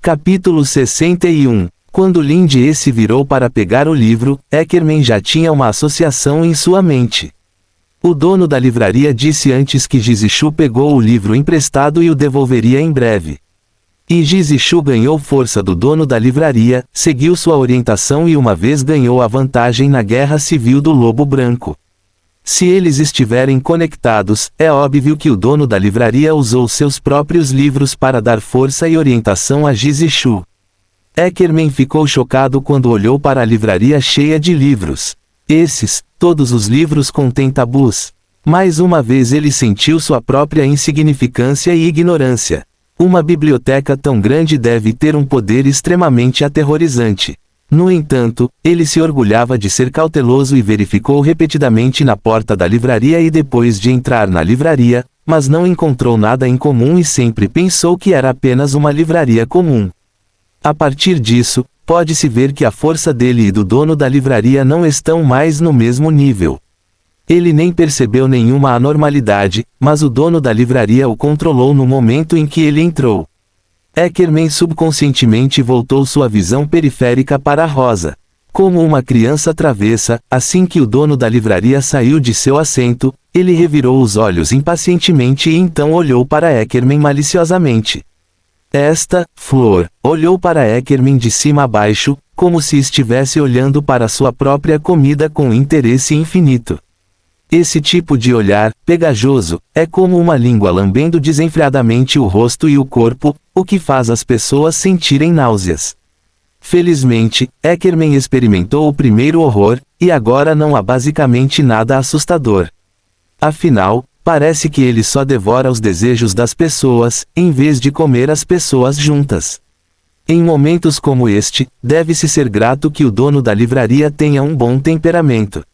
Capítulo 61. Quando Lindy se virou para pegar o livro, Eckermann já tinha uma associação em sua mente. O dono da livraria disse antes que Jisishu pegou o livro emprestado e o devolveria em breve. E Jisishu ganhou força do dono da livraria, seguiu sua orientação e uma vez ganhou a vantagem na guerra civil do Lobo Branco. Se eles estiverem conectados, é óbvio que o dono da livraria usou seus próprios livros para dar força e orientação a Jisishu. Eckermann ficou chocado quando olhou para a livraria cheia de livros. Todos os livros contêm tabus. Mais uma vez ele sentiu sua própria insignificância e ignorância. Uma biblioteca tão grande deve ter um poder extremamente aterrorizante. No entanto, ele se orgulhava de ser cauteloso e verificou repetidamente na porta da livraria e depois de entrar na livraria, mas não encontrou nada em comum e sempre pensou que era apenas uma livraria comum. A partir disso, pode-se ver que a força dele e do dono da livraria não estão mais no mesmo nível. Ele nem percebeu nenhuma anormalidade, mas o dono da livraria o controlou no momento em que ele entrou. Eckermann subconscientemente voltou sua visão periférica para a Rosa. Como uma criança travessa, assim que o dono da livraria saiu de seu assento, ele revirou os olhos impacientemente e então olhou para Eckermann maliciosamente. Esta, Flor, olhou para Eckermann de cima a baixo, como se estivesse olhando para sua própria comida com interesse infinito. Esse tipo de olhar, pegajoso, é como uma língua lambendo desenfreadamente o rosto e o corpo, o que faz as pessoas sentirem náuseas. Felizmente, Eckermann experimentou o primeiro horror, e agora não há basicamente nada assustador. Afinal, parece que ele só devora os desejos das pessoas, em vez de comer as pessoas juntas. Em momentos como este, deve-se ser grato que o dono da livraria tenha um bom temperamento.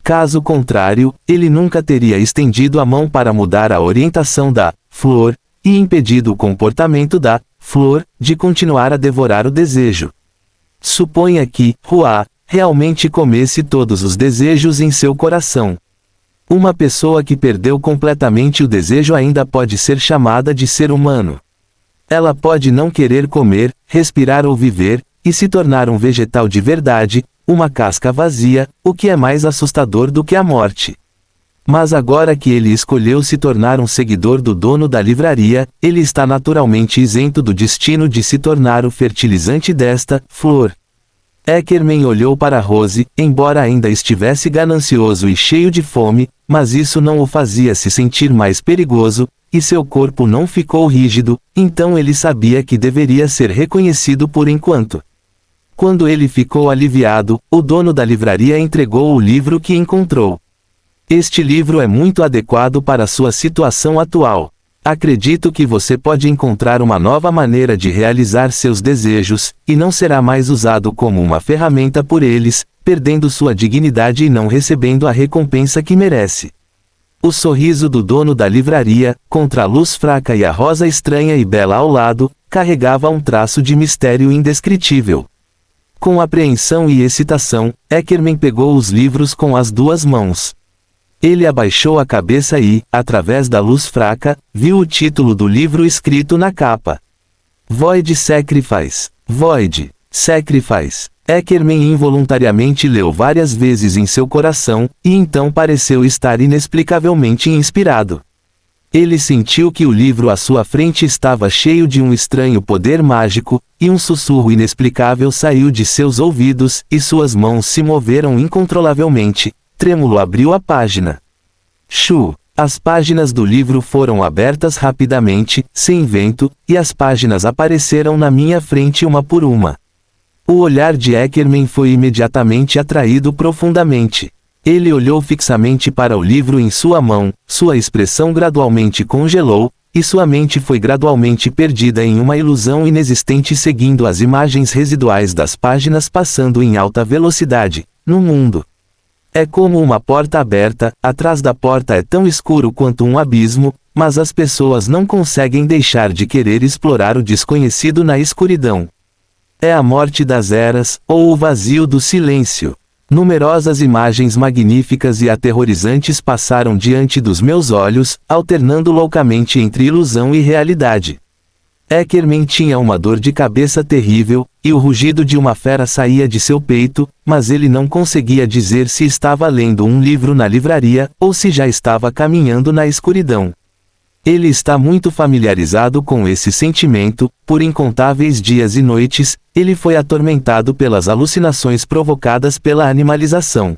Caso contrário, ele nunca teria estendido a mão para mudar a orientação da Flor, e impedido o comportamento da Flor de continuar a devorar o desejo. Suponha que Hua realmente comesse todos os desejos em seu coração. Uma pessoa que perdeu completamente o desejo ainda pode ser chamada de ser humano. Ela pode não querer comer, respirar ou viver, e se tornar um vegetal de verdade, uma casca vazia, o que é mais assustador do que a morte. Mas agora que ele escolheu se tornar um seguidor do dono da livraria, ele está naturalmente isento do destino de se tornar o fertilizante desta Flor. Eckermann olhou para Rose, embora ainda estivesse ganancioso e cheio de fome, mas isso não o fazia se sentir mais perigoso, e seu corpo não ficou rígido, então ele sabia que deveria ser reconhecido por enquanto. Quando ele ficou aliviado, o dono da livraria entregou o livro que encontrou. Este livro é muito adequado para sua situação atual. Acredito que você pode encontrar uma nova maneira de realizar seus desejos, e não será mais usado como uma ferramenta por eles, perdendo sua dignidade e não recebendo a recompensa que merece. O sorriso do dono da livraria, contra a luz fraca e a rosa estranha e bela ao lado, carregava um traço de mistério indescritível. Com apreensão e excitação, Eckermann pegou os livros com as duas mãos. Ele abaixou a cabeça e, através da luz fraca, viu o título do livro escrito na capa. Void Sacrifice. Void Sacrifice. Eckermann involuntariamente leu várias vezes em seu coração, e então pareceu estar inexplicavelmente inspirado. Ele sentiu que o livro à sua frente estava cheio de um estranho poder mágico, e um sussurro inexplicável saiu de seus ouvidos, e suas mãos se moveram incontrolavelmente. Trêmulo abriu a página. As páginas do livro foram abertas rapidamente, sem vento, e as páginas apareceram na minha frente uma por uma. O olhar de Eckermann foi imediatamente atraído profundamente. Ele olhou fixamente para o livro em sua mão, sua expressão gradualmente congelou, e sua mente foi gradualmente perdida em uma ilusão inexistente seguindo as imagens residuais das páginas passando em alta velocidade, no mundo. É como uma porta aberta, atrás da porta é tão escuro quanto um abismo, mas as pessoas não conseguem deixar de querer explorar o desconhecido na escuridão. É a morte das eras, ou o vazio do silêncio. Numerosas imagens magníficas e aterrorizantes passaram diante dos meus olhos, alternando loucamente entre ilusão e realidade. Ackerman tinha uma dor de cabeça terrível, e o rugido de uma fera saía de seu peito, mas ele não conseguia dizer se estava lendo um livro na livraria, ou se já estava caminhando na escuridão. Ele está muito familiarizado com esse sentimento, por incontáveis dias e noites, ele foi atormentado pelas alucinações provocadas pela animalização.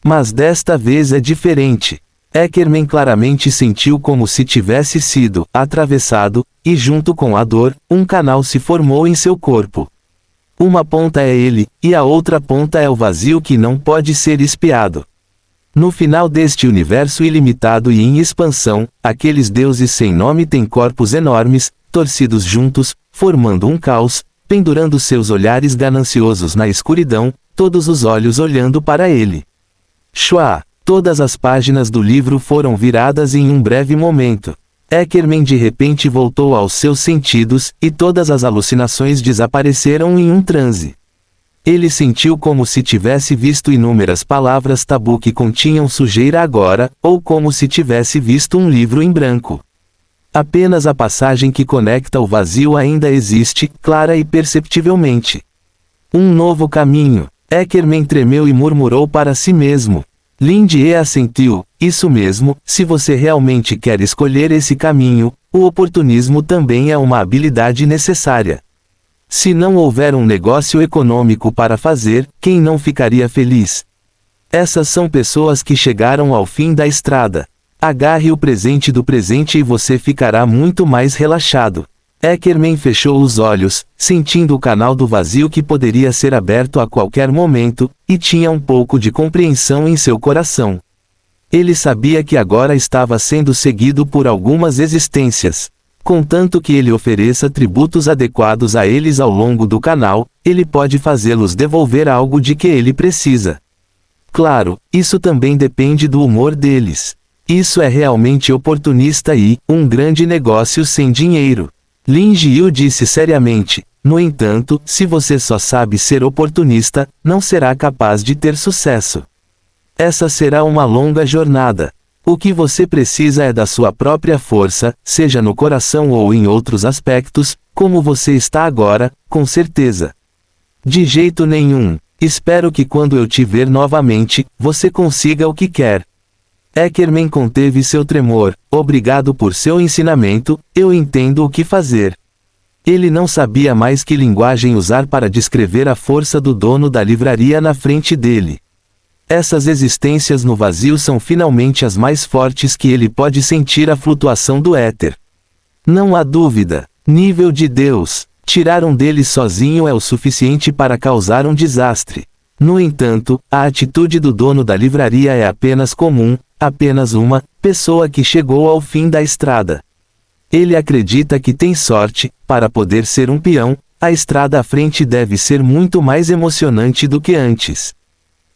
Mas desta vez é diferente. Ackerman claramente sentiu como se tivesse sido atravessado, e junto com a dor, um canal se formou em seu corpo. Uma ponta é ele, e a outra ponta é o vazio que não pode ser espiado. No final deste universo ilimitado e em expansão, aqueles deuses sem nome têm corpos enormes, torcidos juntos, formando um caos, pendurando seus olhares gananciosos na escuridão, todos os olhos olhando para ele. Shua! Todas as páginas do livro foram viradas em um breve momento. Ackerman de repente voltou aos seus sentidos, e todas as alucinações desapareceram em um transe. Ele sentiu como se tivesse visto inúmeras palavras tabu que continham sujeira agora, ou como se tivesse visto um livro em branco. Apenas a passagem que conecta o vazio ainda existe, clara e perceptivelmente. Um novo caminho. Ackerman tremeu e murmurou para si mesmo. Lin-Die assentiu, isso mesmo, se você realmente quer escolher esse caminho, o oportunismo também é uma habilidade necessária. Se não houver um negócio econômico para fazer, quem não ficaria feliz? Essas são pessoas que chegaram ao fim da estrada. Agarre o presente do presente e você ficará muito mais relaxado. Ackerman fechou os olhos, sentindo o canal do vazio que poderia ser aberto a qualquer momento, e tinha um pouco de compreensão em seu coração. Ele sabia que agora estava sendo seguido por algumas existências. Contanto que ele ofereça tributos adequados a eles ao longo do canal, ele pode fazê-los devolver algo de que ele precisa. Claro, isso também depende do humor deles. Isso é realmente oportunista e, um grande negócio sem dinheiro. Lin-Die disse seriamente, no entanto, se você só sabe ser oportunista, não será capaz de ter sucesso. Essa será uma longa jornada. O que você precisa é da sua própria força, seja no coração ou em outros aspectos, como você está agora, com certeza. De jeito nenhum. Espero que quando eu te ver novamente, você consiga o que quer. Ackerman conteve seu tremor. Obrigado por seu ensinamento, eu entendo o que fazer. Ele não sabia mais que linguagem usar para descrever a força do dono da livraria na frente dele. Essas existências no vazio são finalmente as mais fortes que ele pode sentir a flutuação do éter. Não há dúvida. Nível de Deus. Tirar um deles sozinho é o suficiente para causar um desastre. No entanto, a atitude do dono da livraria é apenas comum, apenas uma pessoa que chegou ao fim da estrada. Ele acredita que tem sorte, para poder ser um peão, a estrada à frente deve ser muito mais emocionante do que antes.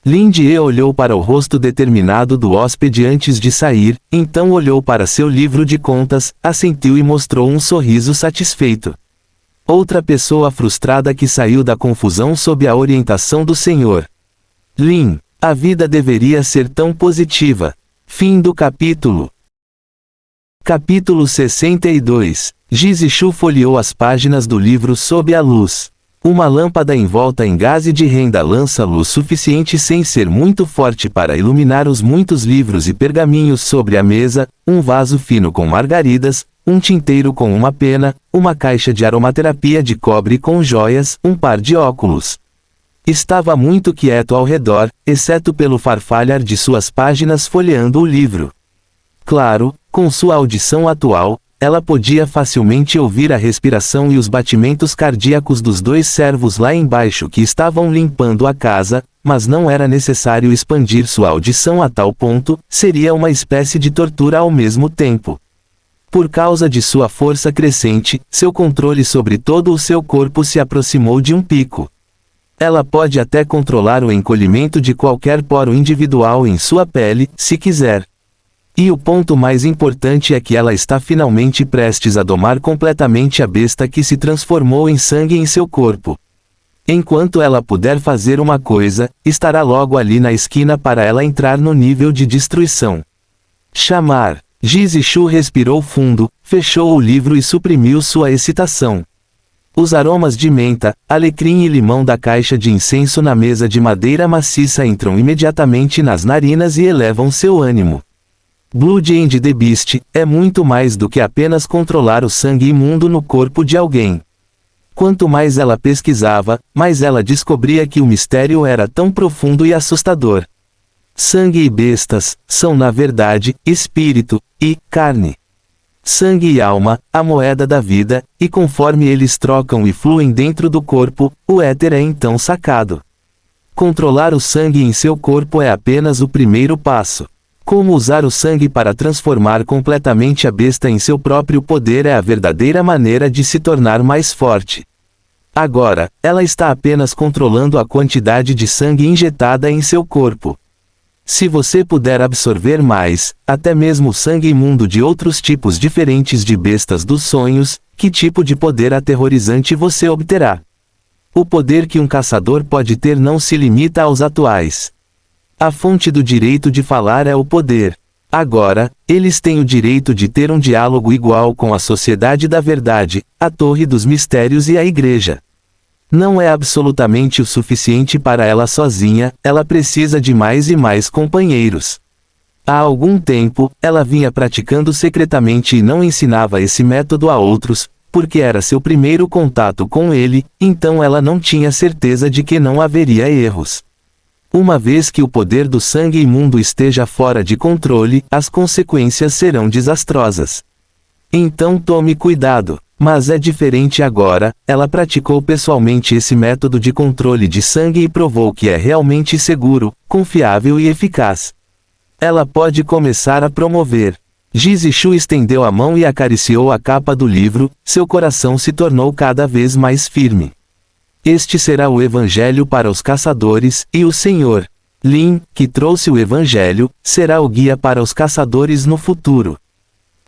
Lin-Die olhou para o rosto determinado do hóspede antes de sair, então olhou para seu livro de contas, assentiu e mostrou um sorriso satisfeito. Outra pessoa frustrada que saiu da confusão sob a orientação do Senhor. Lin, a vida deveria ser tão positiva. Fim do capítulo. Capítulo 62. Jizishu folheou as páginas do livro sob a luz. Uma lâmpada envolta em gaze de renda lança luz suficiente sem ser muito forte para iluminar os muitos livros e pergaminhos sobre a mesa, um vaso fino com margaridas, um tinteiro com uma pena, uma caixa de aromaterapia de cobre com joias, um par de óculos. Estava muito quieto ao redor, exceto pelo farfalhar de suas páginas folheando o livro. Claro, com sua audição atual, ela podia facilmente ouvir a respiração e os batimentos cardíacos dos dois servos lá embaixo que estavam limpando a casa, mas não era necessário expandir sua audição a tal ponto, seria uma espécie de tortura ao mesmo tempo. Por causa de sua força crescente, seu controle sobre todo o seu corpo se aproximou de um pico. Ela pode até controlar o encolhimento de qualquer poro individual em sua pele, se quiser. E o ponto mais importante é que ela está finalmente prestes a domar completamente a besta que se transformou em sangue em seu corpo. Enquanto ela puder fazer uma coisa, estará logo ali na esquina para ela entrar no nível de destruição. Chamar. Jizishu respirou fundo, fechou o livro e suprimiu sua excitação. Os aromas de menta, alecrim e limão da caixa de incenso na mesa de madeira maciça entram imediatamente nas narinas e elevam seu ânimo. Blood and the Beast é muito mais do que apenas controlar o sangue imundo no corpo de alguém. Quanto mais ela pesquisava, mais ela descobria que o mistério era tão profundo e assustador. Sangue e bestas são na verdade espírito e carne. Sangue e alma, a moeda da vida, e conforme eles trocam e fluem dentro do corpo, o éter é então sacado. Controlar o sangue em seu corpo é apenas o primeiro passo. Como usar o sangue para transformar completamente a besta em seu próprio poder é a verdadeira maneira de se tornar mais forte. Agora, ela está apenas controlando a quantidade de sangue injetada em seu corpo. Se você puder absorver mais, até mesmo o sangue imundo de outros tipos diferentes de bestas dos sonhos, que tipo de poder aterrorizante você obterá? O poder que um caçador pode ter não se limita aos atuais. A fonte do direito de falar é o poder. Agora, eles têm o direito de ter um diálogo igual com a Sociedade da Verdade, a Torre dos Mistérios e a Igreja. Não é absolutamente o suficiente para ela sozinha, ela precisa de mais e mais companheiros. Há algum tempo, ela vinha praticando secretamente e não ensinava esse método a outros, porque era seu primeiro contato com ele, então ela não tinha certeza de que não haveria erros. Uma vez que o poder do sangue imundo esteja fora de controle, as consequências serão desastrosas. Então tome cuidado. Mas é diferente agora, ela praticou pessoalmente esse método de controle de sangue e provou que é realmente seguro, confiável e eficaz. Ela pode começar a promover. Jizishu estendeu a mão e acariciou a capa do livro, seu coração se tornou cada vez mais firme. Este será o Evangelho para os caçadores, e o Senhor Lin, que trouxe o Evangelho, será o guia para os caçadores no futuro.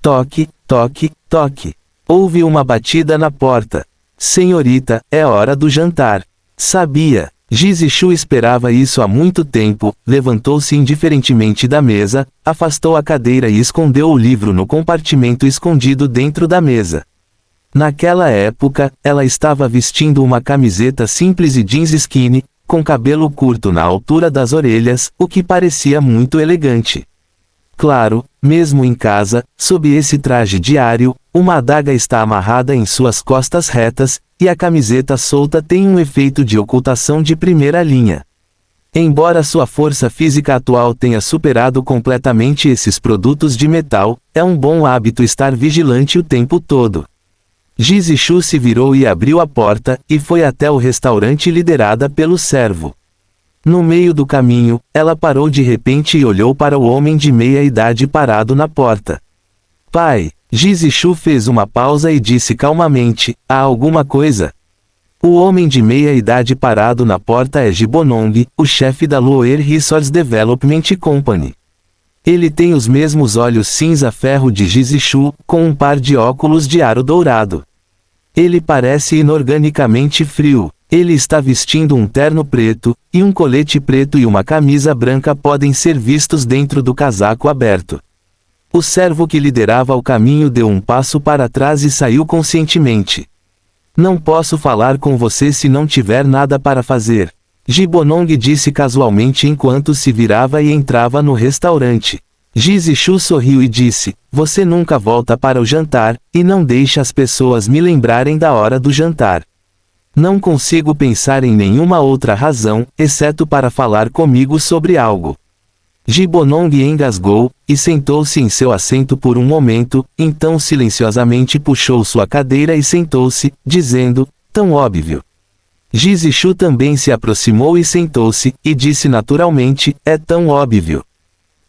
Toque, toque, toque. Houve uma batida na porta. Senhorita, é hora do jantar. Sabia. Jizishu esperava isso há muito tempo, levantou-se indiferentemente da mesa, afastou a cadeira e escondeu o livro no compartimento escondido dentro da mesa. Naquela época, ela estava vestindo uma camiseta simples e jeans skinny, com cabelo curto na altura das orelhas, o que parecia muito elegante. Claro, mesmo em casa, sob esse traje diário, uma adaga está amarrada em suas costas retas, e a camiseta solta tem um efeito de ocultação de primeira linha. Embora sua força física atual tenha superado completamente esses produtos de metal, é um bom hábito estar vigilante o tempo todo. Jizishu se virou e abriu a porta, e foi até o restaurante liderada pelo servo. No meio do caminho, ela parou de repente e olhou para o homem de meia idade parado na porta. Pai, Jizishu fez uma pausa e disse calmamente, há alguma coisa? O homem de meia idade parado na porta é Jibonong, o chefe da Lower Resource Development Company. Ele tem os mesmos olhos cinza-ferro de Jizishu, com um par de óculos de aro dourado. Ele parece inorganicamente frio. Ele está vestindo um terno preto, e um colete preto e uma camisa branca podem ser vistos dentro do casaco aberto. O servo que liderava o caminho deu um passo para trás e saiu conscientemente. Não posso falar com você se não tiver nada para fazer. Jibonong disse casualmente enquanto se virava e entrava no restaurante. Jizishu sorriu e disse, você nunca volta para o jantar, e não deixa as pessoas me lembrarem da hora do jantar. Não consigo pensar em nenhuma outra razão, exceto para falar comigo sobre algo. Jibonong engasgou, e sentou-se em seu assento por um momento, então silenciosamente puxou sua cadeira e sentou-se, dizendo, tão óbvio. Jizishu também se aproximou e sentou-se, e disse naturalmente, é tão óbvio.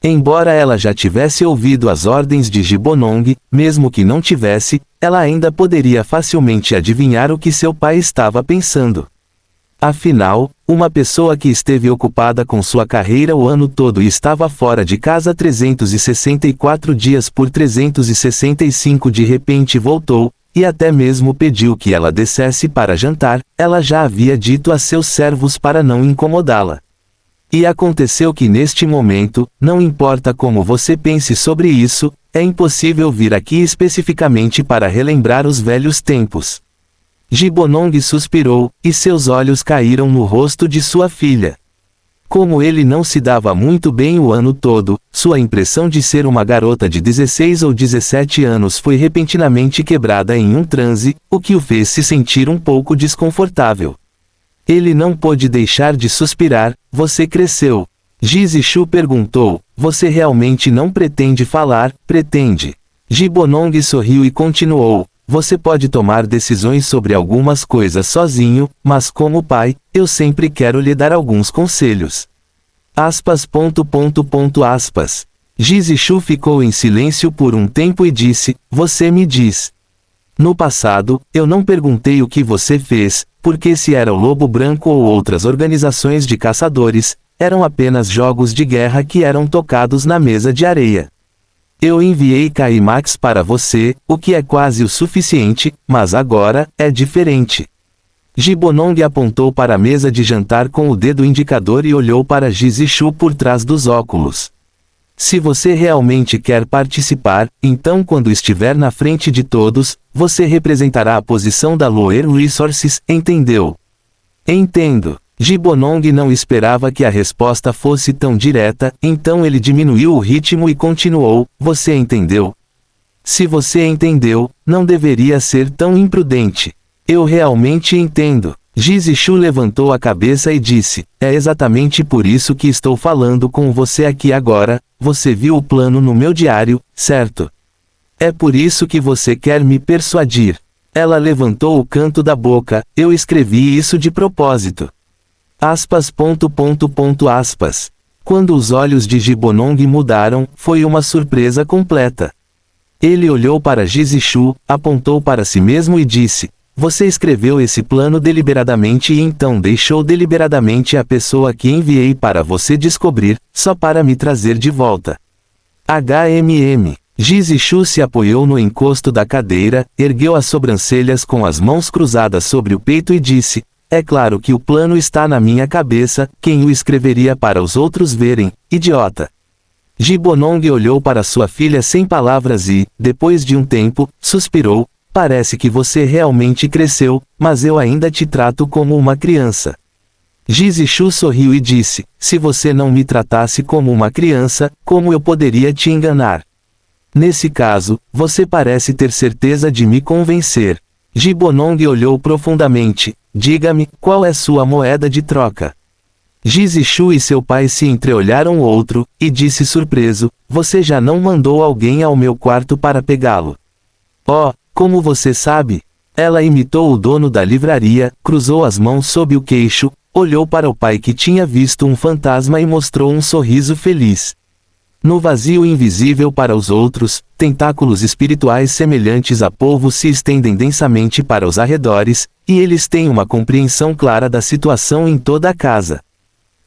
Embora ela já tivesse ouvido as ordens de Jibonong, mesmo que não tivesse, ela ainda poderia facilmente adivinhar o que seu pai estava pensando. Afinal, uma pessoa que esteve ocupada com sua carreira o ano todo e estava fora de casa 364 dias por 365 de repente voltou, e até mesmo pediu que ela descesse para jantar, ela já havia dito a seus servos para não incomodá-la. E aconteceu que neste momento, não importa como você pense sobre isso, é impossível vir aqui especificamente para relembrar os velhos tempos. Gibonong suspirou, e seus olhos caíram no rosto de sua filha. Como ele não se dava muito bem o ano todo, sua impressão de ser uma garota de 16 ou 17 anos foi repentinamente quebrada em um transe, o que o fez se sentir um pouco desconfortável. Ele não pôde deixar de suspirar. Você cresceu. Jizishu perguntou, você realmente não pretende falar? Pretende. Gibonong sorriu e continuou, você pode tomar decisões sobre algumas coisas sozinho, mas como pai, eu sempre quero lhe dar alguns conselhos. Jizishu ficou em silêncio por um tempo e disse, você me diz. No passado, eu não perguntei o que você fez, porque se era o Lobo Branco ou outras organizações de caçadores, eram apenas jogos de guerra que eram tocados na mesa de areia. Eu enviei Kaimax para você, o que é quase o suficiente, mas agora, é diferente. Gibonong apontou para a mesa de jantar com o dedo indicador e olhou para Jizishu por trás dos óculos. Se você realmente quer participar, então quando estiver na frente de todos, você representará a posição da Loer Resources, entendeu? Entendo. Gibonong não esperava que a resposta fosse tão direta, então ele diminuiu o ritmo e continuou, você entendeu? Se você entendeu, não deveria ser tão imprudente. Eu realmente entendo. Jizishu levantou a cabeça e disse, é exatamente por isso que estou falando com você aqui agora, você viu o plano no meu diário, certo? É por isso que você quer me persuadir. Ela levantou o canto da boca, eu escrevi isso de propósito. Quando os olhos de Gibonong mudaram, foi uma surpresa completa. Ele olhou para Jizishu, apontou para si mesmo e disse, você escreveu esse plano deliberadamente e então deixou deliberadamente a pessoa que enviei para você descobrir, só para me trazer de volta. Jizishu se apoiou no encosto da cadeira, ergueu as sobrancelhas com as mãos cruzadas sobre o peito e disse, é claro que o plano está na minha cabeça, quem o escreveria para os outros verem, idiota. Gibonong olhou para sua filha sem palavras e, depois de um tempo, suspirou, parece que você realmente cresceu, mas eu ainda te trato como uma criança. Jizishu sorriu e disse, se você não me tratasse como uma criança, como eu poderia te enganar? Nesse caso, você parece ter certeza de me convencer. Gibonong olhou profundamente, diga-me, qual é sua moeda de troca? Jizishu e seu pai se entreolharam outro, e disse surpreso, você já não mandou alguém ao meu quarto para pegá-lo? Oh, como você sabe? Ela imitou o dono da livraria, cruzou as mãos sob o queixo, olhou para o pai que tinha visto um fantasma e mostrou um sorriso feliz. No vazio invisível para os outros, tentáculos espirituais semelhantes a polvo se estendem densamente para os arredores, e eles têm uma compreensão clara da situação em toda a casa.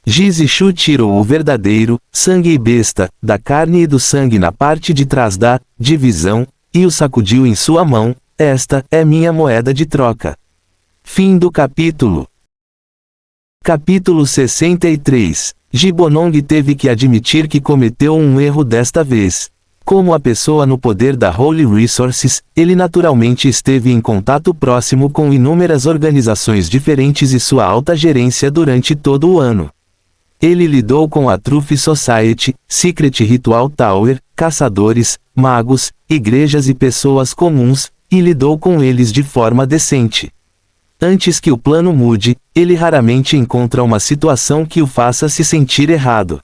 Jizishu tirou o verdadeiro sangue e besta da carne e do sangue na parte de trás da divisão, e o sacudiu em sua mão, esta é minha moeda de troca. Fim do capítulo. Capítulo 63. Gibonong teve que admitir que cometeu um erro desta vez. Como a pessoa no poder da Holy Resources, ele naturalmente esteve em contato próximo com inúmeras organizações diferentes e sua alta gerência durante todo o ano. Ele lidou com a Truth Society, Secret Ritual Tower, caçadores, magos, igrejas e pessoas comuns, e lidou com eles de forma decente. Antes que o plano mude, ele raramente encontra uma situação que o faça se sentir errado.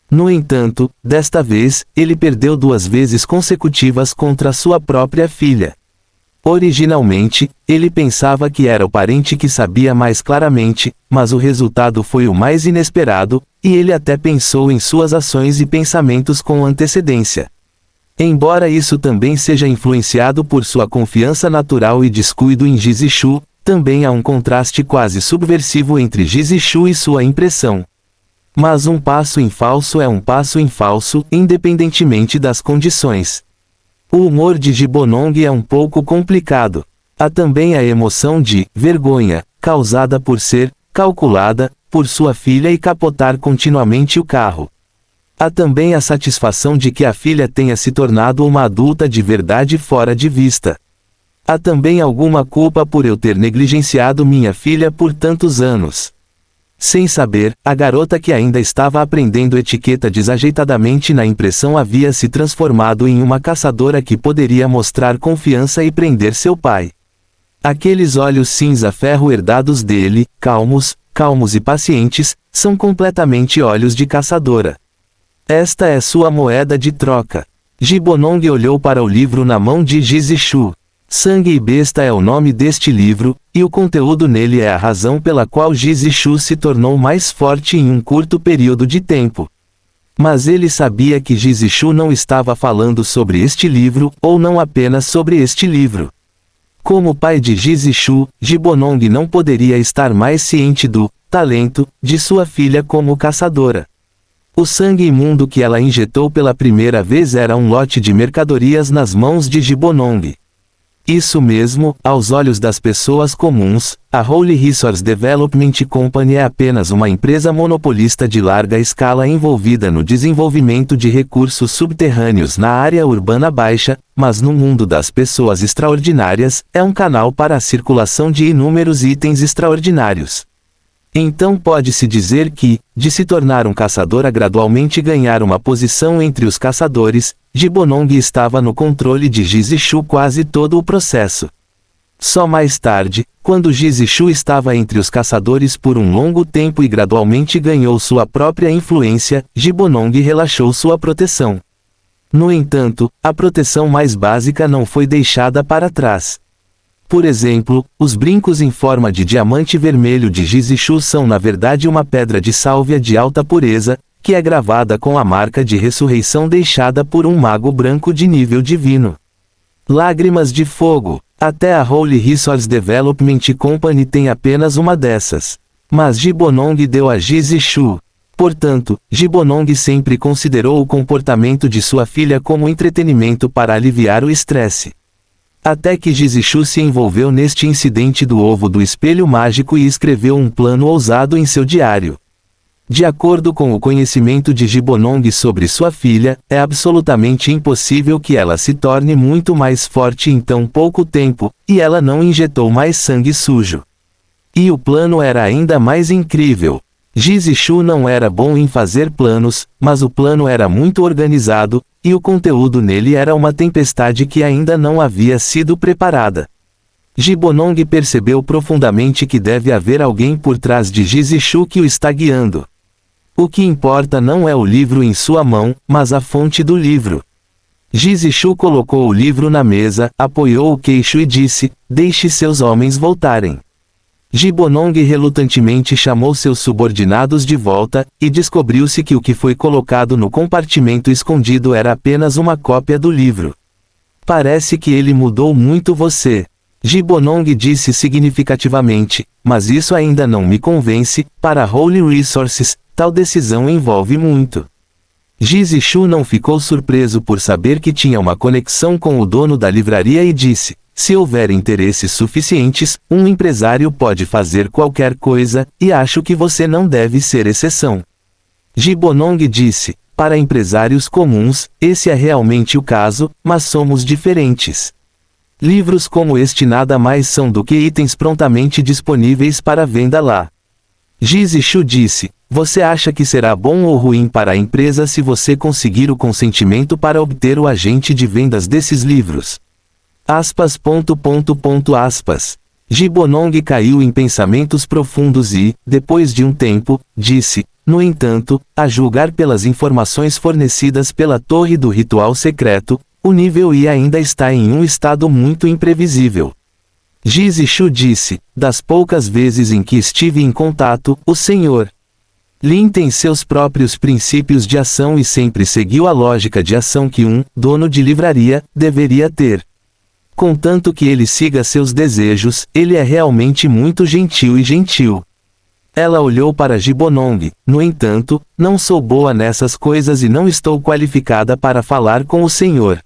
No entanto, desta vez, ele perdeu 2 vezes consecutivas contra sua própria filha. Originalmente, ele pensava que era o parente que sabia mais claramente, mas o resultado foi o mais inesperado, e ele até pensou em suas ações e pensamentos com antecedência. Embora isso também seja influenciado por sua confiança natural e descuido em Jizishu, também há um contraste quase subversivo entre Jizishu e sua impressão. Mas um passo em falso é um passo em falso, independentemente das condições. O humor de Gibonong é um pouco complicado. Há também a emoção de vergonha, causada por ser calculada por sua filha e capotar continuamente o carro. Há também a satisfação de que a filha tenha se tornado uma adulta de verdade fora de vista. Há também alguma culpa por eu ter negligenciado minha filha por tantos anos. Sem saber, a garota que ainda estava aprendendo etiqueta desajeitadamente na impressão havia se transformado em uma caçadora que poderia mostrar confiança e prender seu pai. Aqueles olhos cinza-ferro herdados dele, calmos e pacientes, são completamente olhos de caçadora. Esta é sua moeda de troca. Gibonong olhou para o livro na mão de Jizishu. Sangue e Besta é o nome deste livro, e o conteúdo nele é a razão pela qual Jizishu se tornou mais forte em um curto período de tempo. Mas ele sabia que Jizishu não estava falando sobre este livro, ou não apenas sobre este livro. Como pai de Jizishu, Gibonong não poderia estar mais ciente do talento de sua filha como caçadora. O sangue imundo que ela injetou pela primeira vez era um lote de mercadorias nas mãos de Gibonong. Isso mesmo, aos olhos das pessoas comuns, a Holy Resource Development Company é apenas uma empresa monopolista de larga escala envolvida no desenvolvimento de recursos subterrâneos na área urbana baixa, mas no mundo das pessoas extraordinárias, é um canal para a circulação de inúmeros itens extraordinários. Então pode-se dizer que, de se tornar um caçador a gradualmente ganhar uma posição entre os caçadores, Gibonong estava no controle de Jizishu quase todo o processo. Só mais tarde, quando Jizishu estava entre os caçadores por um longo tempo e gradualmente ganhou sua própria influência, Gibonong relaxou sua proteção. No entanto, a proteção mais básica não foi deixada para trás. Por exemplo, os brincos em forma de diamante vermelho de Jizishu são na verdade uma pedra de sálvia de alta pureza, que é gravada com a marca de ressurreição deixada por um mago branco de nível divino. Lágrimas de fogo. Até a Holy Resource Development Company tem apenas uma dessas. Mas Gibonong deu a Jizishu. Portanto, Gibonong sempre considerou o comportamento de sua filha como entretenimento para aliviar o estresse. Até que Jizishu se envolveu neste incidente do ovo do espelho mágico e escreveu um plano ousado em seu diário. De acordo com o conhecimento de Gibonong sobre sua filha, é absolutamente impossível que ela se torne muito mais forte em tão pouco tempo, e ela não injetou mais sangue sujo. E o plano era ainda mais incrível. Jizishu não era bom em fazer planos, mas o plano era muito organizado, e o conteúdo nele era uma tempestade que ainda não havia sido preparada. Gibonong percebeu profundamente que deve haver alguém por trás de Jizishu que o está guiando. O que importa não é o livro em sua mão, mas a fonte do livro. Jizishu colocou o livro na mesa, apoiou o queixo e disse: "Deixe seus homens voltarem." Gibonong relutantemente chamou seus subordinados de volta, e descobriu-se que o que foi colocado no compartimento escondido era apenas uma cópia do livro. "Parece que ele mudou muito você." Gibonong disse significativamente, "mas isso ainda não me convence, para Holy Resources, tal decisão envolve muito." Jizishu não ficou surpreso por saber que tinha uma conexão com o dono da livraria e disse: "Se houver interesses suficientes, um empresário pode fazer qualquer coisa, e acho que você não deve ser exceção." Gibonong disse: "Para empresários comuns, esse é realmente o caso, mas somos diferentes. Livros como este nada mais são do que itens prontamente disponíveis para venda lá." Jizishu disse: "Você acha que será bom ou ruim para a empresa se você conseguir o consentimento para obter o agente de vendas desses livros?" Gibonong caiu em pensamentos profundos e, depois de um tempo, disse: "No entanto, a julgar pelas informações fornecidas pela Torre do Ritual Secreto, o nível I ainda está em um estado muito imprevisível." Jizishu disse: "Das poucas vezes em que estive em contato, o Sr. Lin tem seus próprios princípios de ação e sempre seguiu a lógica de ação que um dono de livraria deveria ter. Contanto que ele siga seus desejos, ele é realmente muito gentil e gentil." Ela olhou para Gibonong: "No entanto, não sou boa nessas coisas e não estou qualificada para falar com o Sr.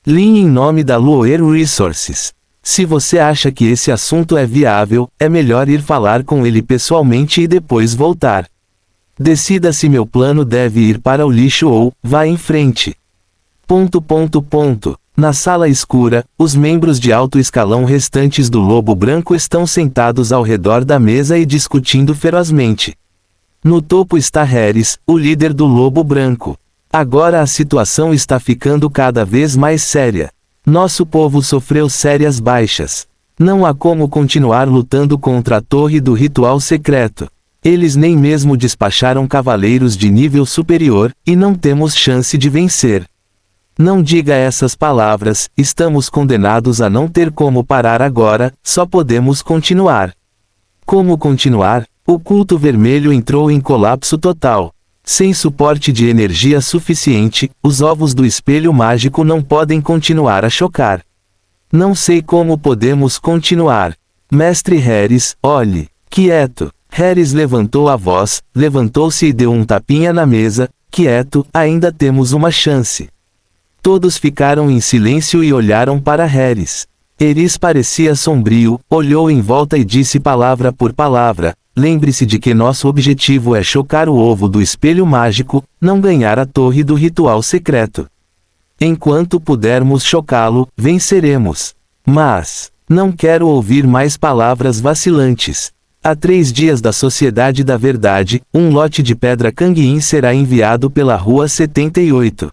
Lin em nome da Loer Resources. Se você acha que esse assunto é viável, é melhor ir falar com ele pessoalmente e depois voltar." Decida se meu plano deve ir para o lixo ou, vá em frente. ... Na sala escura, os membros de alto escalão restantes do Lobo Branco estão sentados ao redor da mesa e discutindo ferozmente. No topo está Harris, o líder do Lobo Branco. Agora a situação está ficando cada vez mais séria. Nosso povo sofreu sérias baixas. Não há como continuar lutando contra a torre do ritual secreto. Eles nem mesmo despacharam cavaleiros de nível superior, e não temos chance de vencer. Não diga essas palavras, estamos condenados a não ter como parar agora, só podemos continuar. Como continuar? O culto vermelho entrou em colapso total. Sem suporte de energia suficiente, os ovos do espelho mágico não podem continuar a chocar. Não sei como podemos continuar. Mestre Harris, olhe. Quieto. Harris levantou a voz, levantou-se e deu um tapinha na mesa. Quieto, ainda temos uma chance. Todos ficaram em silêncio e olharam para Harris. Eris parecia sombrio, olhou em volta e disse palavra por palavra: lembre-se de que nosso objetivo é chocar o ovo do espelho mágico, não ganhar a torre do ritual secreto. Enquanto pudermos chocá-lo, venceremos. Mas, não quero ouvir mais palavras vacilantes. Há 3 dias da Sociedade da Verdade, um lote de pedra Kangin será enviado pela Rua 78.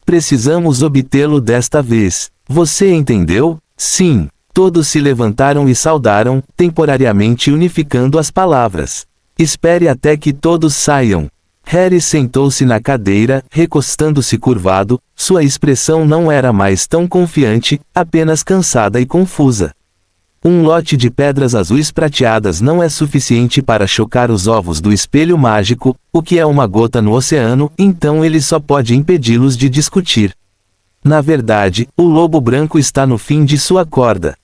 Precisamos obtê-lo desta vez. Você entendeu? Sim. Todos se levantaram e saudaram, temporariamente unificando as palavras. Espere até que todos saiam. Harris sentou-se na cadeira, recostando-se curvado, sua expressão não era mais tão confiante, apenas cansada e confusa. Um lote de pedras azuis prateadas não é suficiente para chocar os ovos do espelho mágico, o que é uma gota no oceano, então ele só pode impedi-los de discutir. Na verdade, o Lobo Branco está no fim de sua corda.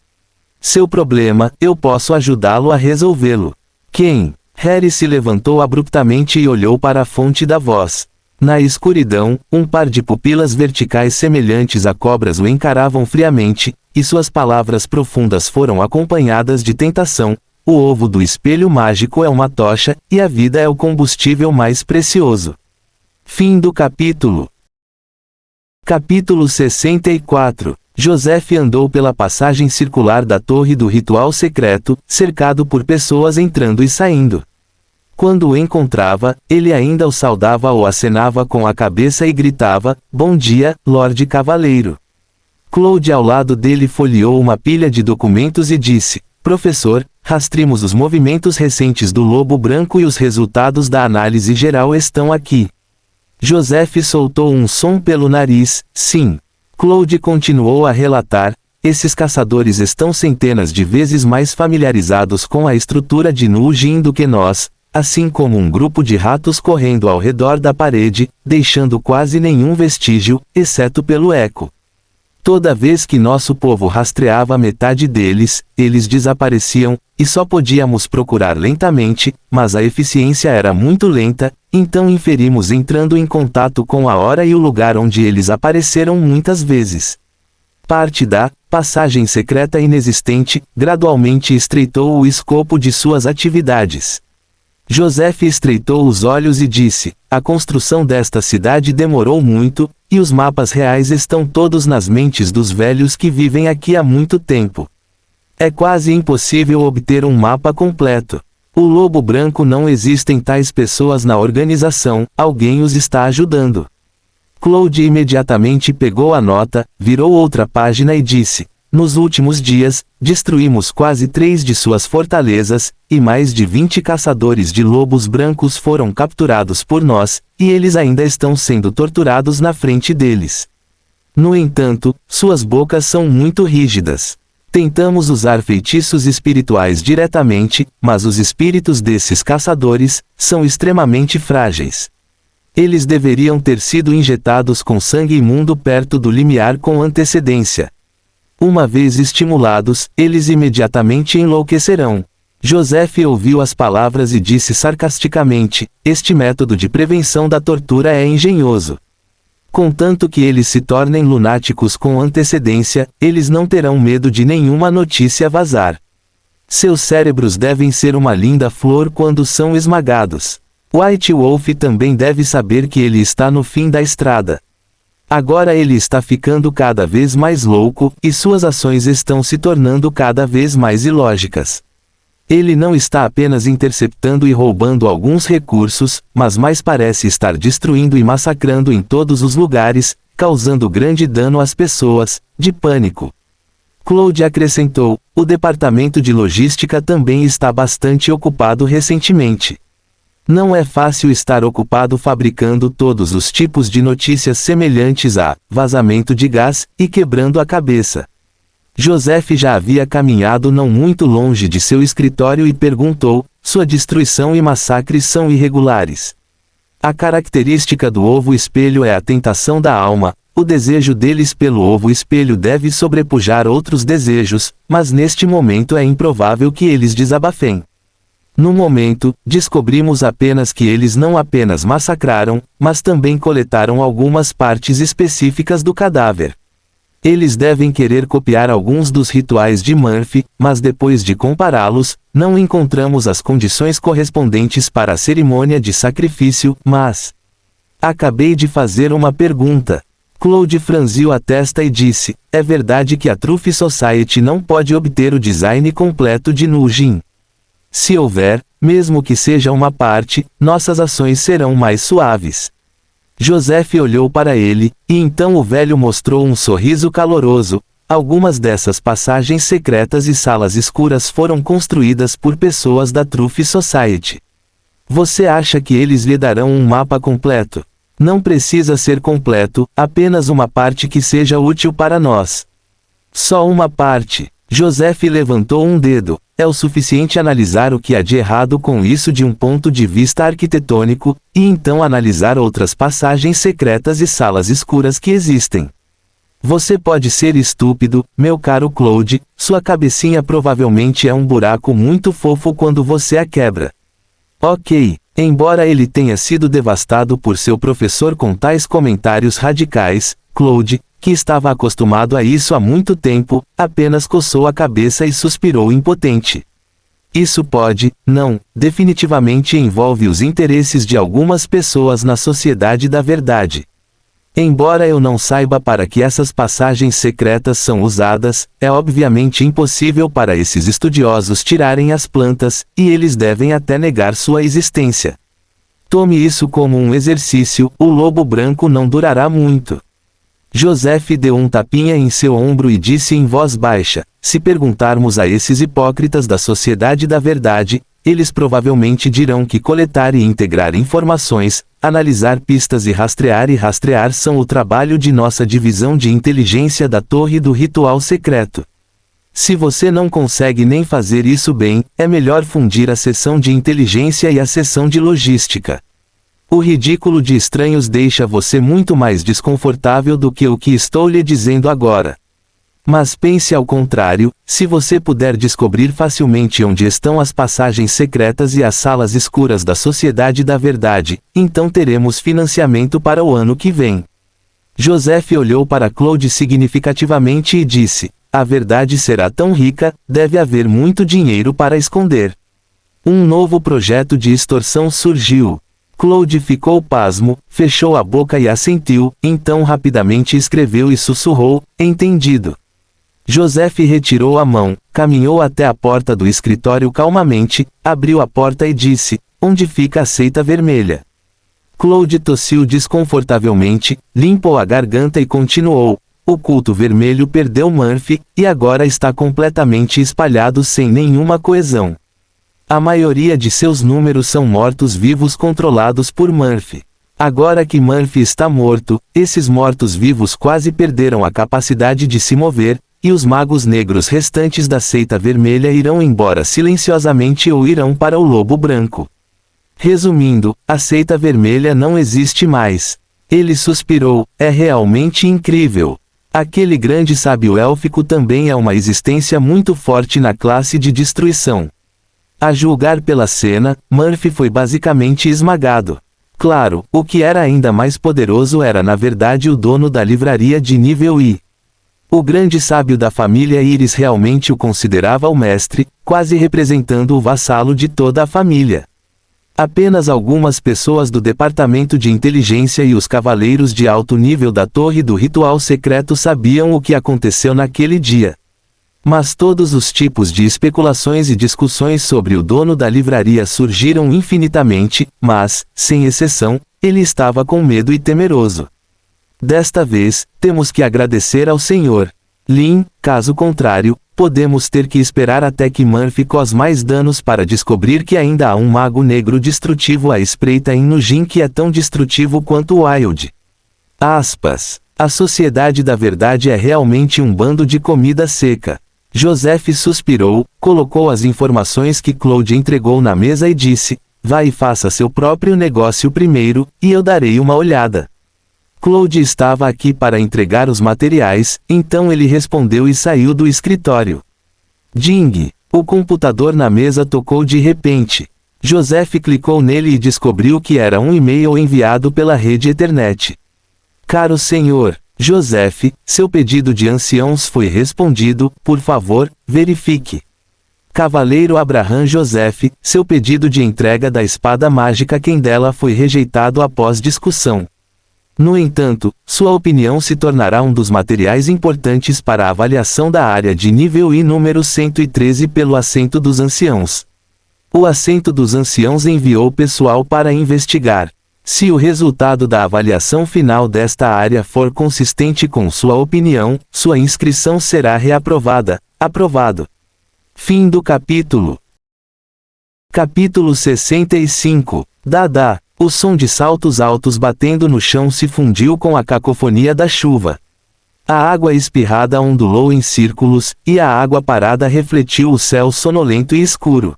Seu problema, eu posso ajudá-lo a resolvê-lo. Quem? Harry se levantou abruptamente e olhou para a fonte da voz. Na escuridão, um par de pupilas verticais semelhantes a cobras o encaravam friamente, e suas palavras profundas foram acompanhadas de tentação. O ovo do espelho mágico é uma tocha, e a vida é o combustível mais precioso. Fim do capítulo. Capítulo 64. Joseph andou pela passagem circular da torre do ritual secreto, cercado por pessoas entrando e saindo. Quando o encontrava, ele ainda o saudava ou acenava com a cabeça e gritava: "Bom dia, Lorde Cavaleiro." Claude ao lado dele folheou uma pilha de documentos e disse: "Professor, rastreamos os movimentos recentes do Lobo Branco e os resultados da análise geral estão aqui." Joseph soltou um som pelo nariz: "Sim." Claude continuou a relatar: "Esses caçadores estão centenas de vezes mais familiarizados com a estrutura de Nujin do que nós, assim como um grupo de ratos correndo ao redor da parede, deixando quase nenhum vestígio, exceto pelo eco. Toda vez que nosso povo rastreava metade deles, eles desapareciam, e só podíamos procurar lentamente, mas a eficiência era muito lenta, então inferimos entrando em contato com a hora e o lugar onde eles apareceram muitas vezes. Parte da passagem secreta inexistente gradualmente estreitou o escopo de suas atividades." Joseph estreitou os olhos e disse: "A construção desta cidade demorou muito, e os mapas reais estão todos nas mentes dos velhos que vivem aqui há muito tempo. É quase impossível obter um mapa completo. O Lobo Branco não existem tais pessoas na organização, alguém os está ajudando." Claude imediatamente pegou a nota, virou outra página e disse: "Nos últimos dias, destruímos quase 3 de suas fortalezas, e mais de 20 caçadores de lobos brancos foram capturados por nós, e eles ainda estão sendo torturados na frente deles. No entanto, suas bocas são muito rígidas. Tentamos usar feitiços espirituais diretamente, mas os espíritos desses caçadores são extremamente frágeis. Eles deveriam ter sido injetados com sangue imundo perto do limiar com antecedência. Uma vez estimulados, eles imediatamente enlouquecerão." Joseph ouviu as palavras e disse sarcasticamente: "Este método de prevenção da tortura é engenhoso. Contanto que eles se tornem lunáticos com antecedência, eles não terão medo de nenhuma notícia vazar. Seus cérebros devem ser uma linda flor quando são esmagados. White Wolf também deve saber que ele está no fim da estrada. Agora ele está ficando cada vez mais louco, e suas ações estão se tornando cada vez mais ilógicas. Ele não está apenas interceptando e roubando alguns recursos, mas mais parece estar destruindo e massacrando em todos os lugares, causando grande dano às pessoas, de pânico. Claude acrescentou, o departamento de logística também está bastante ocupado recentemente. Não é fácil estar ocupado fabricando todos os tipos de notícias semelhantes a vazamento de gás e quebrando a cabeça. Joseph já havia caminhado não muito longe de seu escritório e perguntou, sua destruição e massacres são irregulares. A característica do ovo espelho é a tentação da alma, o desejo deles pelo ovo espelho deve sobrepujar outros desejos, mas neste momento é improvável que eles desabafem. No momento, descobrimos apenas que eles não apenas massacraram, mas também coletaram algumas partes específicas do cadáver. Eles devem querer copiar alguns dos rituais de Murphy, mas depois de compará-los, não encontramos as condições correspondentes para a cerimônia de sacrifício, mas... Acabei de fazer uma pergunta. Claude franziu a testa e disse, é verdade que a Truth Society não pode obter o design completo de Nujin. Se houver, mesmo que seja uma parte, nossas ações serão mais suaves. Joseph olhou para ele, e então o velho mostrou um sorriso caloroso. Algumas dessas passagens secretas e salas escuras foram construídas por pessoas da Truth Society. Você acha que eles lhe darão um mapa completo? Não precisa ser completo, apenas uma parte que seja útil para nós. Só uma parte. Joseph levantou um dedo. É o suficiente analisar o que há de errado com isso de um ponto de vista arquitetônico, e então analisar outras passagens secretas e salas escuras que existem. Você pode ser estúpido, meu caro Claude, sua cabecinha provavelmente é um buraco muito fofo quando você a quebra. Ok, embora ele tenha sido devastado por seu professor com tais comentários radicais, Claude, que estava acostumado a isso há muito tempo, apenas coçou a cabeça e suspirou impotente. Isso pode, não, definitivamente envolve os interesses de algumas pessoas na sociedade da verdade. Embora eu não saiba para que essas passagens secretas são usadas, é obviamente impossível para esses estudiosos tirarem as plantas, e eles devem até negar sua existência. Tome isso como um exercício, o lobo branco não durará muito. Joseph deu um tapinha em seu ombro e disse em voz baixa, se perguntarmos a esses hipócritas da sociedade da verdade, eles provavelmente dirão que coletar e integrar informações, analisar pistas e rastrear são o trabalho de nossa divisão de inteligência da Torre do Ritual Secreto. Se você não consegue nem fazer isso bem, é melhor fundir a seção de inteligência e a seção de logística. O ridículo de estranhos deixa você muito mais desconfortável do que o que estou lhe dizendo agora. Mas pense ao contrário, se você puder descobrir facilmente onde estão as passagens secretas e as salas escuras da Sociedade da Verdade, então teremos financiamento para o ano que vem. Joseph olhou para Claude significativamente e disse, a verdade será tão rica, deve haver muito dinheiro para esconder. Um novo projeto de extorsão surgiu. Claude ficou pasmo, fechou a boca e assentiu, então rapidamente escreveu e sussurrou, entendido. Joseph retirou a mão, caminhou até a porta do escritório calmamente, abriu a porta e disse, onde fica a seita vermelha? Claude tossiu desconfortavelmente, limpou a garganta e continuou, o culto vermelho perdeu Murphy, e agora está completamente espalhado sem nenhuma coesão. A maioria de seus números são mortos-vivos controlados por Murphy. Agora que Murphy está morto, esses mortos-vivos quase perderam a capacidade de se mover, e os magos negros restantes da seita vermelha irão embora silenciosamente ou irão para o lobo branco. Resumindo, a seita vermelha não existe mais. Ele suspirou, é realmente incrível. Aquele grande sábio élfico também é uma existência muito forte na classe de destruição. A julgar pela cena, Murphy foi basicamente esmagado. Claro, o que era ainda mais poderoso era na verdade o dono da livraria de nível I. O grande sábio da família Iris realmente o considerava o mestre, quase representando o vassalo de toda a família. Apenas algumas pessoas do Departamento de Inteligência e os cavaleiros de alto nível da Torre do Ritual Secreto sabiam o que aconteceu naquele dia. Mas todos os tipos de especulações e discussões sobre o dono da livraria surgiram infinitamente, mas, sem exceção, ele estava com medo e temeroso. Desta vez, temos que agradecer ao Sr. Lin, caso contrário, podemos ter que esperar até que Murphy cause mais danos para descobrir que ainda há um mago negro destrutivo à espreita em Nujin que é tão destrutivo quanto Wild. Aspas. A Sociedade da Verdade é realmente um bando de comida seca. Joseph suspirou, colocou as informações que Claude entregou na mesa e disse, vá e faça seu próprio negócio primeiro, e eu darei uma olhada. Claude estava aqui para entregar os materiais, então ele respondeu e saiu do escritório. Ding! O computador na mesa tocou de repente. Joseph clicou nele e descobriu que era um e-mail enviado pela rede Ethernet. Caro senhor, Joseph, seu pedido de anciãos foi respondido, por favor, verifique. Cavaleiro Abraham Joseph, seu pedido de entrega da espada mágica Kendela foi rejeitado após discussão. No entanto, sua opinião se tornará um dos materiais importantes para a avaliação da área de nível I número 113 pelo Assento dos Anciãos. O Assento dos Anciãos enviou pessoal para investigar. Se o resultado da avaliação final desta área for consistente com sua opinião, sua inscrição será reaprovada. Aprovado. Fim do capítulo. Capítulo 65. Dada. O som de saltos altos batendo no chão se fundiu com a cacofonia da chuva. A água espirrada ondulou em círculos, e a água parada refletiu o céu sonolento e escuro.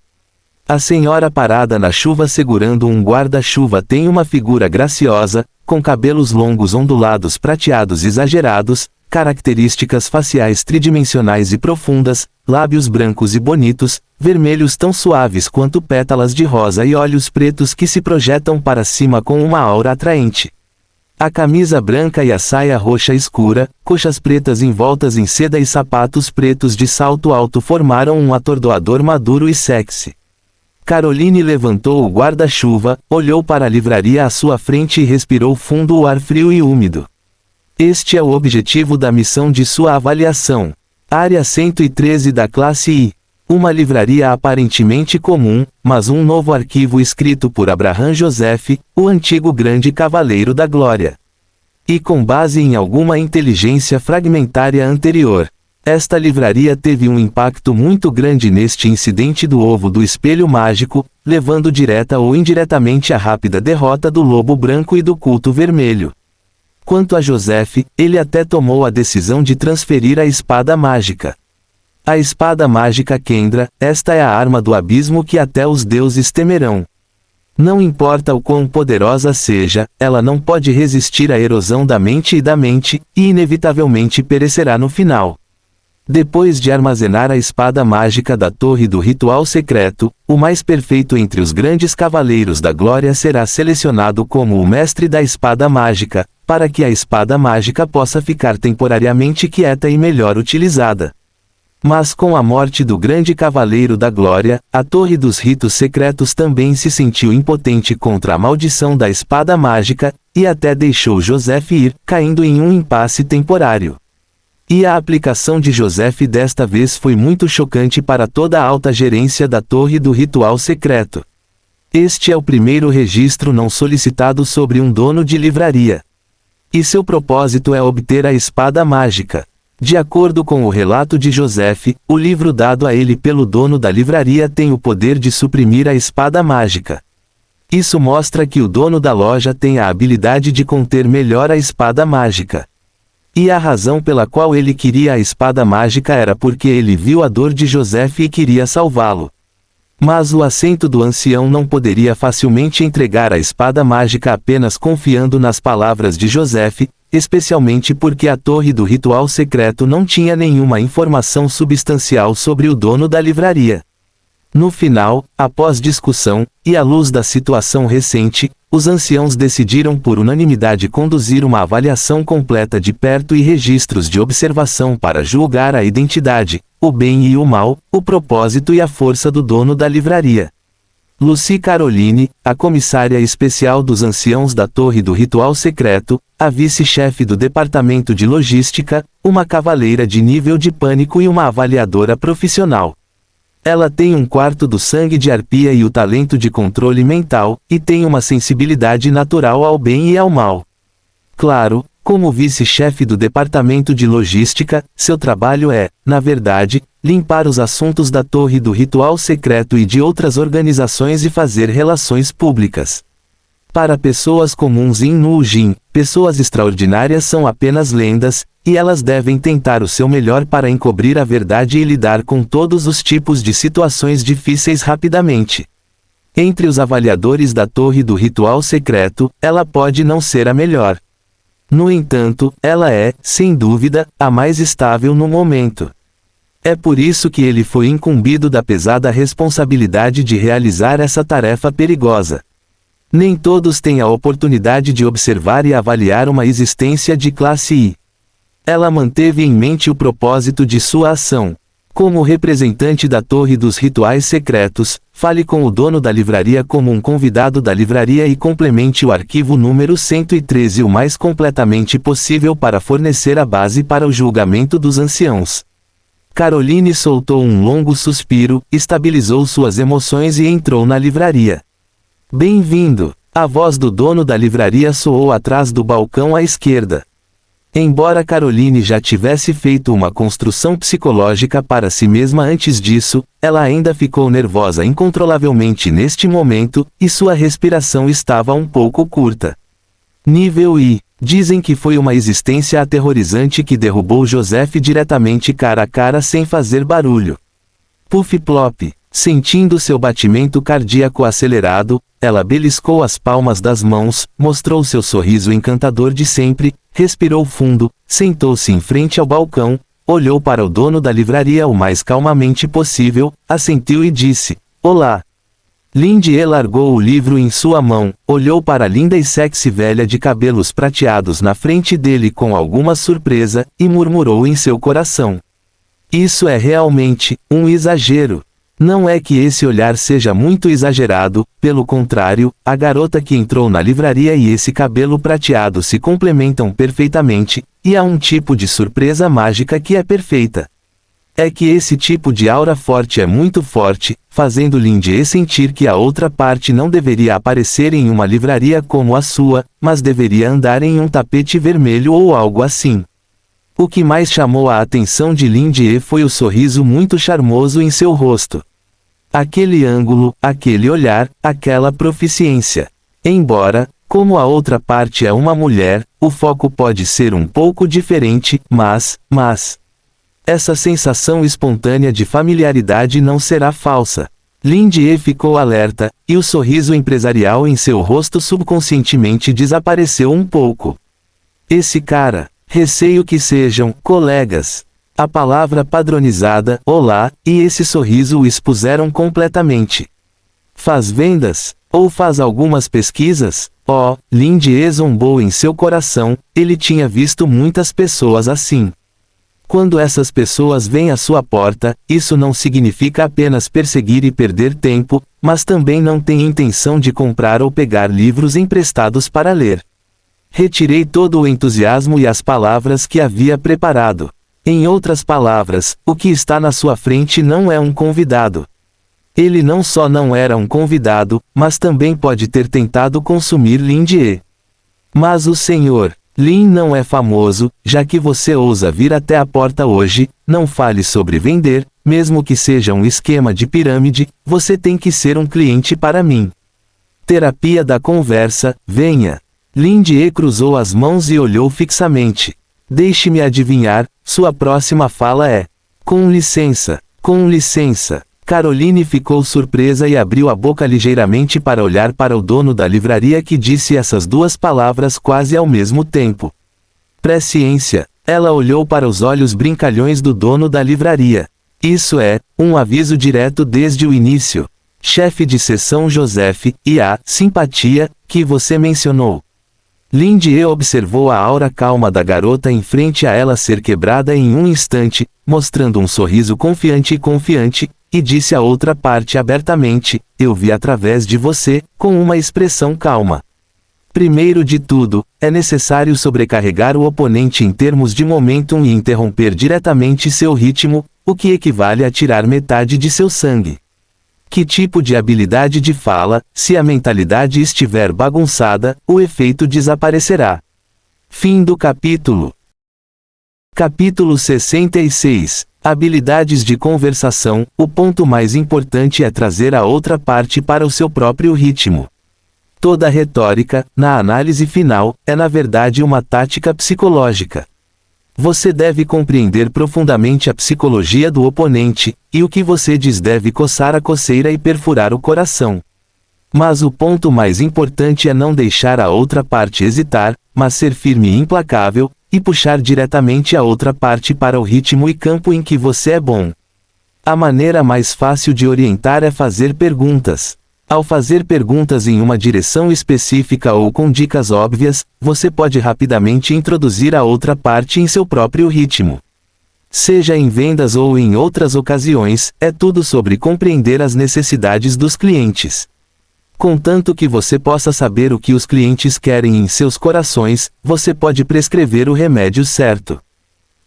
A senhora parada na chuva segurando um guarda-chuva tem uma figura graciosa, com cabelos longos ondulados prateados exagerados, características faciais tridimensionais e profundas, lábios brancos e bonitos, vermelhos tão suaves quanto pétalas de rosa e olhos pretos que se projetam para cima com uma aura atraente. A camisa branca e a saia roxa escura, coxas pretas envoltas em seda e sapatos pretos de salto alto formaram um atordoador maduro e sexy. Caroline levantou o guarda-chuva, olhou para a livraria à sua frente e respirou fundo o ar frio e úmido. Este é o objetivo da missão de sua avaliação. Área 113 da classe I. Uma livraria aparentemente comum, mas um novo arquivo escrito por Abraham Joseph, o antigo grande cavaleiro da glória. E com base em alguma inteligência fragmentária anterior. Esta livraria teve um impacto muito grande neste incidente do ovo do espelho mágico, levando direta ou indiretamente à rápida derrota do lobo branco e do culto vermelho. Quanto a Joseph, ele até tomou a decisão de transferir a espada mágica. A espada mágica Kendra, esta é a arma do abismo que até os deuses temerão. Não importa o quão poderosa seja, ela não pode resistir à erosão da mente, e inevitavelmente perecerá no final. Depois de armazenar a espada mágica da Torre do Ritual Secreto, o mais perfeito entre os grandes cavaleiros da glória será selecionado como o mestre da espada mágica, para que a espada mágica possa ficar temporariamente quieta e melhor utilizada. Mas com a morte do grande cavaleiro da glória, a Torre dos Ritos Secretos também se sentiu impotente contra a maldição da espada mágica, e até deixou Joseph ir, caindo em um impasse temporário. E a aplicação de Joseph desta vez foi muito chocante para toda a alta gerência da Torre do Ritual Secreto. Este é o primeiro registro não solicitado sobre um dono de livraria. E seu propósito é obter a espada mágica. De acordo com o relato de Joseph, o livro dado a ele pelo dono da livraria tem o poder de suprimir a espada mágica. Isso mostra que o dono da loja tem a habilidade de conter melhor a espada mágica. E a razão pela qual ele queria a espada mágica era porque ele viu a dor de Joseph e queria salvá-lo. Mas o assento do ancião não poderia facilmente entregar a espada mágica apenas confiando nas palavras de Joseph, especialmente porque a Torre do Ritual Secreto não tinha nenhuma informação substancial sobre o dono da livraria. No final, após discussão, e à luz da situação recente, os anciãos decidiram por unanimidade conduzir uma avaliação completa de perto e registros de observação para julgar a identidade, o bem e o mal, o propósito e a força do dono da livraria. Lucy Caroline, a comissária especial dos anciãos da Torre do Ritual Secreto, a vice-chefe do Departamento de Logística, uma cavaleira de nível de pânico e uma avaliadora profissional. Ela tem um quarto do sangue de arpia e o talento de controle mental, e tem uma sensibilidade natural ao bem e ao mal. Claro, como vice-chefe do Departamento de Logística, seu trabalho é, na verdade, limpar os assuntos da Torre do Ritual Secreto e de outras organizações e fazer relações públicas. Para pessoas comuns em Nujin, pessoas extraordinárias são apenas lendas, e elas devem tentar o seu melhor para encobrir a verdade e lidar com todos os tipos de situações difíceis rapidamente. Entre os avaliadores da Torre do Ritual Secreto, ela pode não ser a melhor. No entanto, ela é, sem dúvida, a mais estável no momento. É por isso que ele foi incumbido da pesada responsabilidade de realizar essa tarefa perigosa. Nem todos têm a oportunidade de observar e avaliar uma existência de classe I. Ela manteve em mente o propósito de sua ação. Como representante da Torre dos Rituais Secretos, fale com o dono da livraria como um convidado da livraria e complemente o arquivo número 113 o mais completamente possível para fornecer a base para o julgamento dos anciãos. Caroline soltou um longo suspiro, estabilizou suas emoções e entrou na livraria. Bem-vindo! A voz do dono da livraria soou atrás do balcão à esquerda. Embora Caroline já tivesse feito uma construção psicológica para si mesma antes disso, ela ainda ficou nervosa incontrolavelmente neste momento, e sua respiração estava um pouco curta. Nível I. Dizem que foi uma existência aterrorizante que derrubou Joseph diretamente cara a cara sem fazer barulho. Puff plop. Sentindo seu batimento cardíaco acelerado, ela beliscou as palmas das mãos, mostrou seu sorriso encantador de sempre, respirou fundo, sentou-se em frente ao balcão, olhou para o dono da livraria o mais calmamente possível, assentiu e disse: "Olá." Lindy largou o livro em sua mão, olhou para a linda e sexy velha de cabelos prateados na frente dele com alguma surpresa, e murmurou em seu coração: "Isso é realmente um exagero." Não é que esse olhar seja muito exagerado, pelo contrário, a garota que entrou na livraria e esse cabelo prateado se complementam perfeitamente, e há um tipo de surpresa mágica que é perfeita. É que esse tipo de aura forte é muito forte, fazendo Lindy sentir que a outra parte não deveria aparecer em uma livraria como a sua, mas deveria andar em um tapete vermelho ou algo assim. O que mais chamou a atenção de Lindy foi o sorriso muito charmoso em seu rosto. Aquele ângulo, aquele olhar, aquela proficiência. Embora, como a outra parte é uma mulher, o foco pode ser um pouco diferente, mas, essa sensação espontânea de familiaridade não será falsa. Lindy ficou alerta, e o sorriso empresarial em seu rosto subconscientemente desapareceu um pouco. Esse cara, receio que sejam colegas. A palavra padronizada, olá, e esse sorriso o expuseram completamente. Faz vendas? Ou faz algumas pesquisas? Oh, Lindy zombou em seu coração, ele tinha visto muitas pessoas assim. Quando essas pessoas vêm à sua porta, isso não significa apenas perseguir e perder tempo, mas também não tem intenção de comprar ou pegar livros emprestados para ler. Retirei todo o entusiasmo e as palavras que havia preparado. Em outras palavras, o que está na sua frente não é um convidado. Ele não só não era um convidado, mas também pode ter tentado consumir Lindy. Mas o Sr. Lin não é famoso, já que você ousa vir até a porta hoje, não fale sobre vender, mesmo que seja um esquema de pirâmide, você tem que ser um cliente para mim. Terapia da conversa, venha. Lindy cruzou as mãos e olhou fixamente. Deixe-me adivinhar, sua próxima fala é: "Com licença, com licença." Caroline ficou surpresa e abriu a boca ligeiramente para olhar para o dono da livraria que disse essas duas palavras quase ao mesmo tempo. Presciência. Ela olhou para os olhos brincalhões do dono da livraria. Isso é, um aviso direto desde o início. Chefe de seção Joseph, e a simpatia que você mencionou. Lindy observou a aura calma da garota em frente a ela ser quebrada em um instante, mostrando um sorriso confiante, e disse à outra parte abertamente: eu vi através de você, com uma expressão calma. Primeiro de tudo, é necessário sobrecarregar o oponente em termos de momentum e interromper diretamente seu ritmo, o que equivale a tirar metade de seu sangue. Que tipo de habilidade de fala? Se a mentalidade estiver bagunçada, o efeito desaparecerá. Fim do capítulo. Capítulo 66. Habilidades de conversação. O ponto mais importante é trazer a outra parte para o seu próprio ritmo. Toda retórica, na análise final, é na verdade uma tática psicológica. Você deve compreender profundamente a psicologia do oponente, e o que você diz deve coçar a coceira e perfurar o coração. Mas o ponto mais importante é não deixar a outra parte hesitar, mas ser firme e implacável, e puxar diretamente a outra parte para o ritmo e campo em que você é bom. A maneira mais fácil de orientar é fazer perguntas. Ao fazer perguntas em uma direção específica ou com dicas óbvias, você pode rapidamente introduzir a outra parte em seu próprio ritmo. Seja em vendas ou em outras ocasiões, é tudo sobre compreender as necessidades dos clientes. Contanto que você possa saber o que os clientes querem em seus corações, você pode prescrever o remédio certo.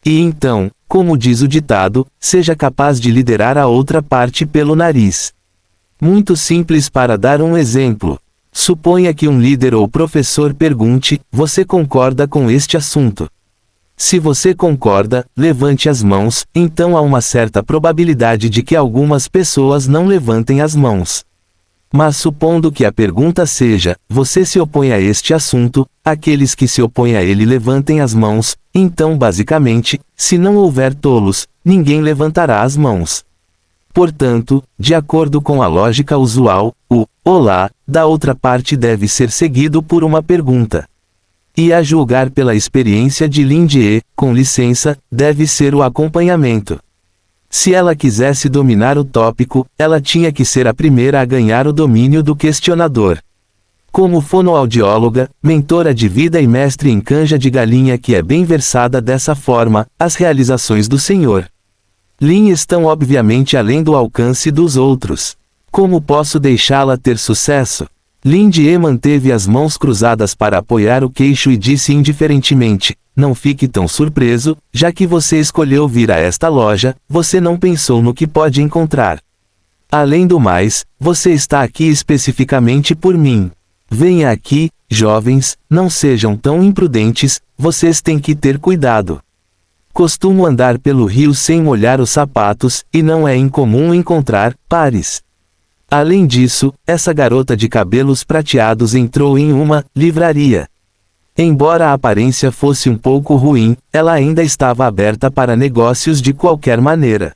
E então, como diz o ditado, seja capaz de liderar a outra parte pelo nariz. Muito simples para dar um exemplo. Suponha que um líder ou professor pergunte: você concorda com este assunto? Se você concorda, levante as mãos, então há uma certa probabilidade de que algumas pessoas não levantem as mãos. Mas supondo que a pergunta seja: você se opõe a este assunto, aqueles que se opõem a ele levantem as mãos, então basicamente, se não houver tolos, ninguém levantará as mãos. Portanto, de acordo com a lógica usual, o "olá" da outra parte deve ser seguido por uma pergunta. E a julgar pela experiência de Lindier, com licença, deve ser o acompanhamento. Se ela quisesse dominar o tópico, ela tinha que ser a primeira a ganhar o domínio do questionador. Como fonoaudióloga, mentora de vida e mestre em canja de galinha que é bem versada dessa forma, as realizações do Sr. Lin estão obviamente além do alcance dos outros. Como posso deixá-la ter sucesso? Lindier manteve as mãos cruzadas para apoiar o queixo e disse indiferentemente: não fique tão surpreso, já que você escolheu vir a esta loja, você não pensou no que pode encontrar. Além do mais, você está aqui especificamente por mim. Venha aqui, jovens, não sejam tão imprudentes, vocês têm que ter cuidado. Costumo andar pelo rio sem molhar os sapatos, e não é incomum encontrar pares. Além disso, essa garota de cabelos prateados entrou em uma livraria. Embora a aparência fosse um pouco ruim, ela ainda estava aberta para negócios de qualquer maneira.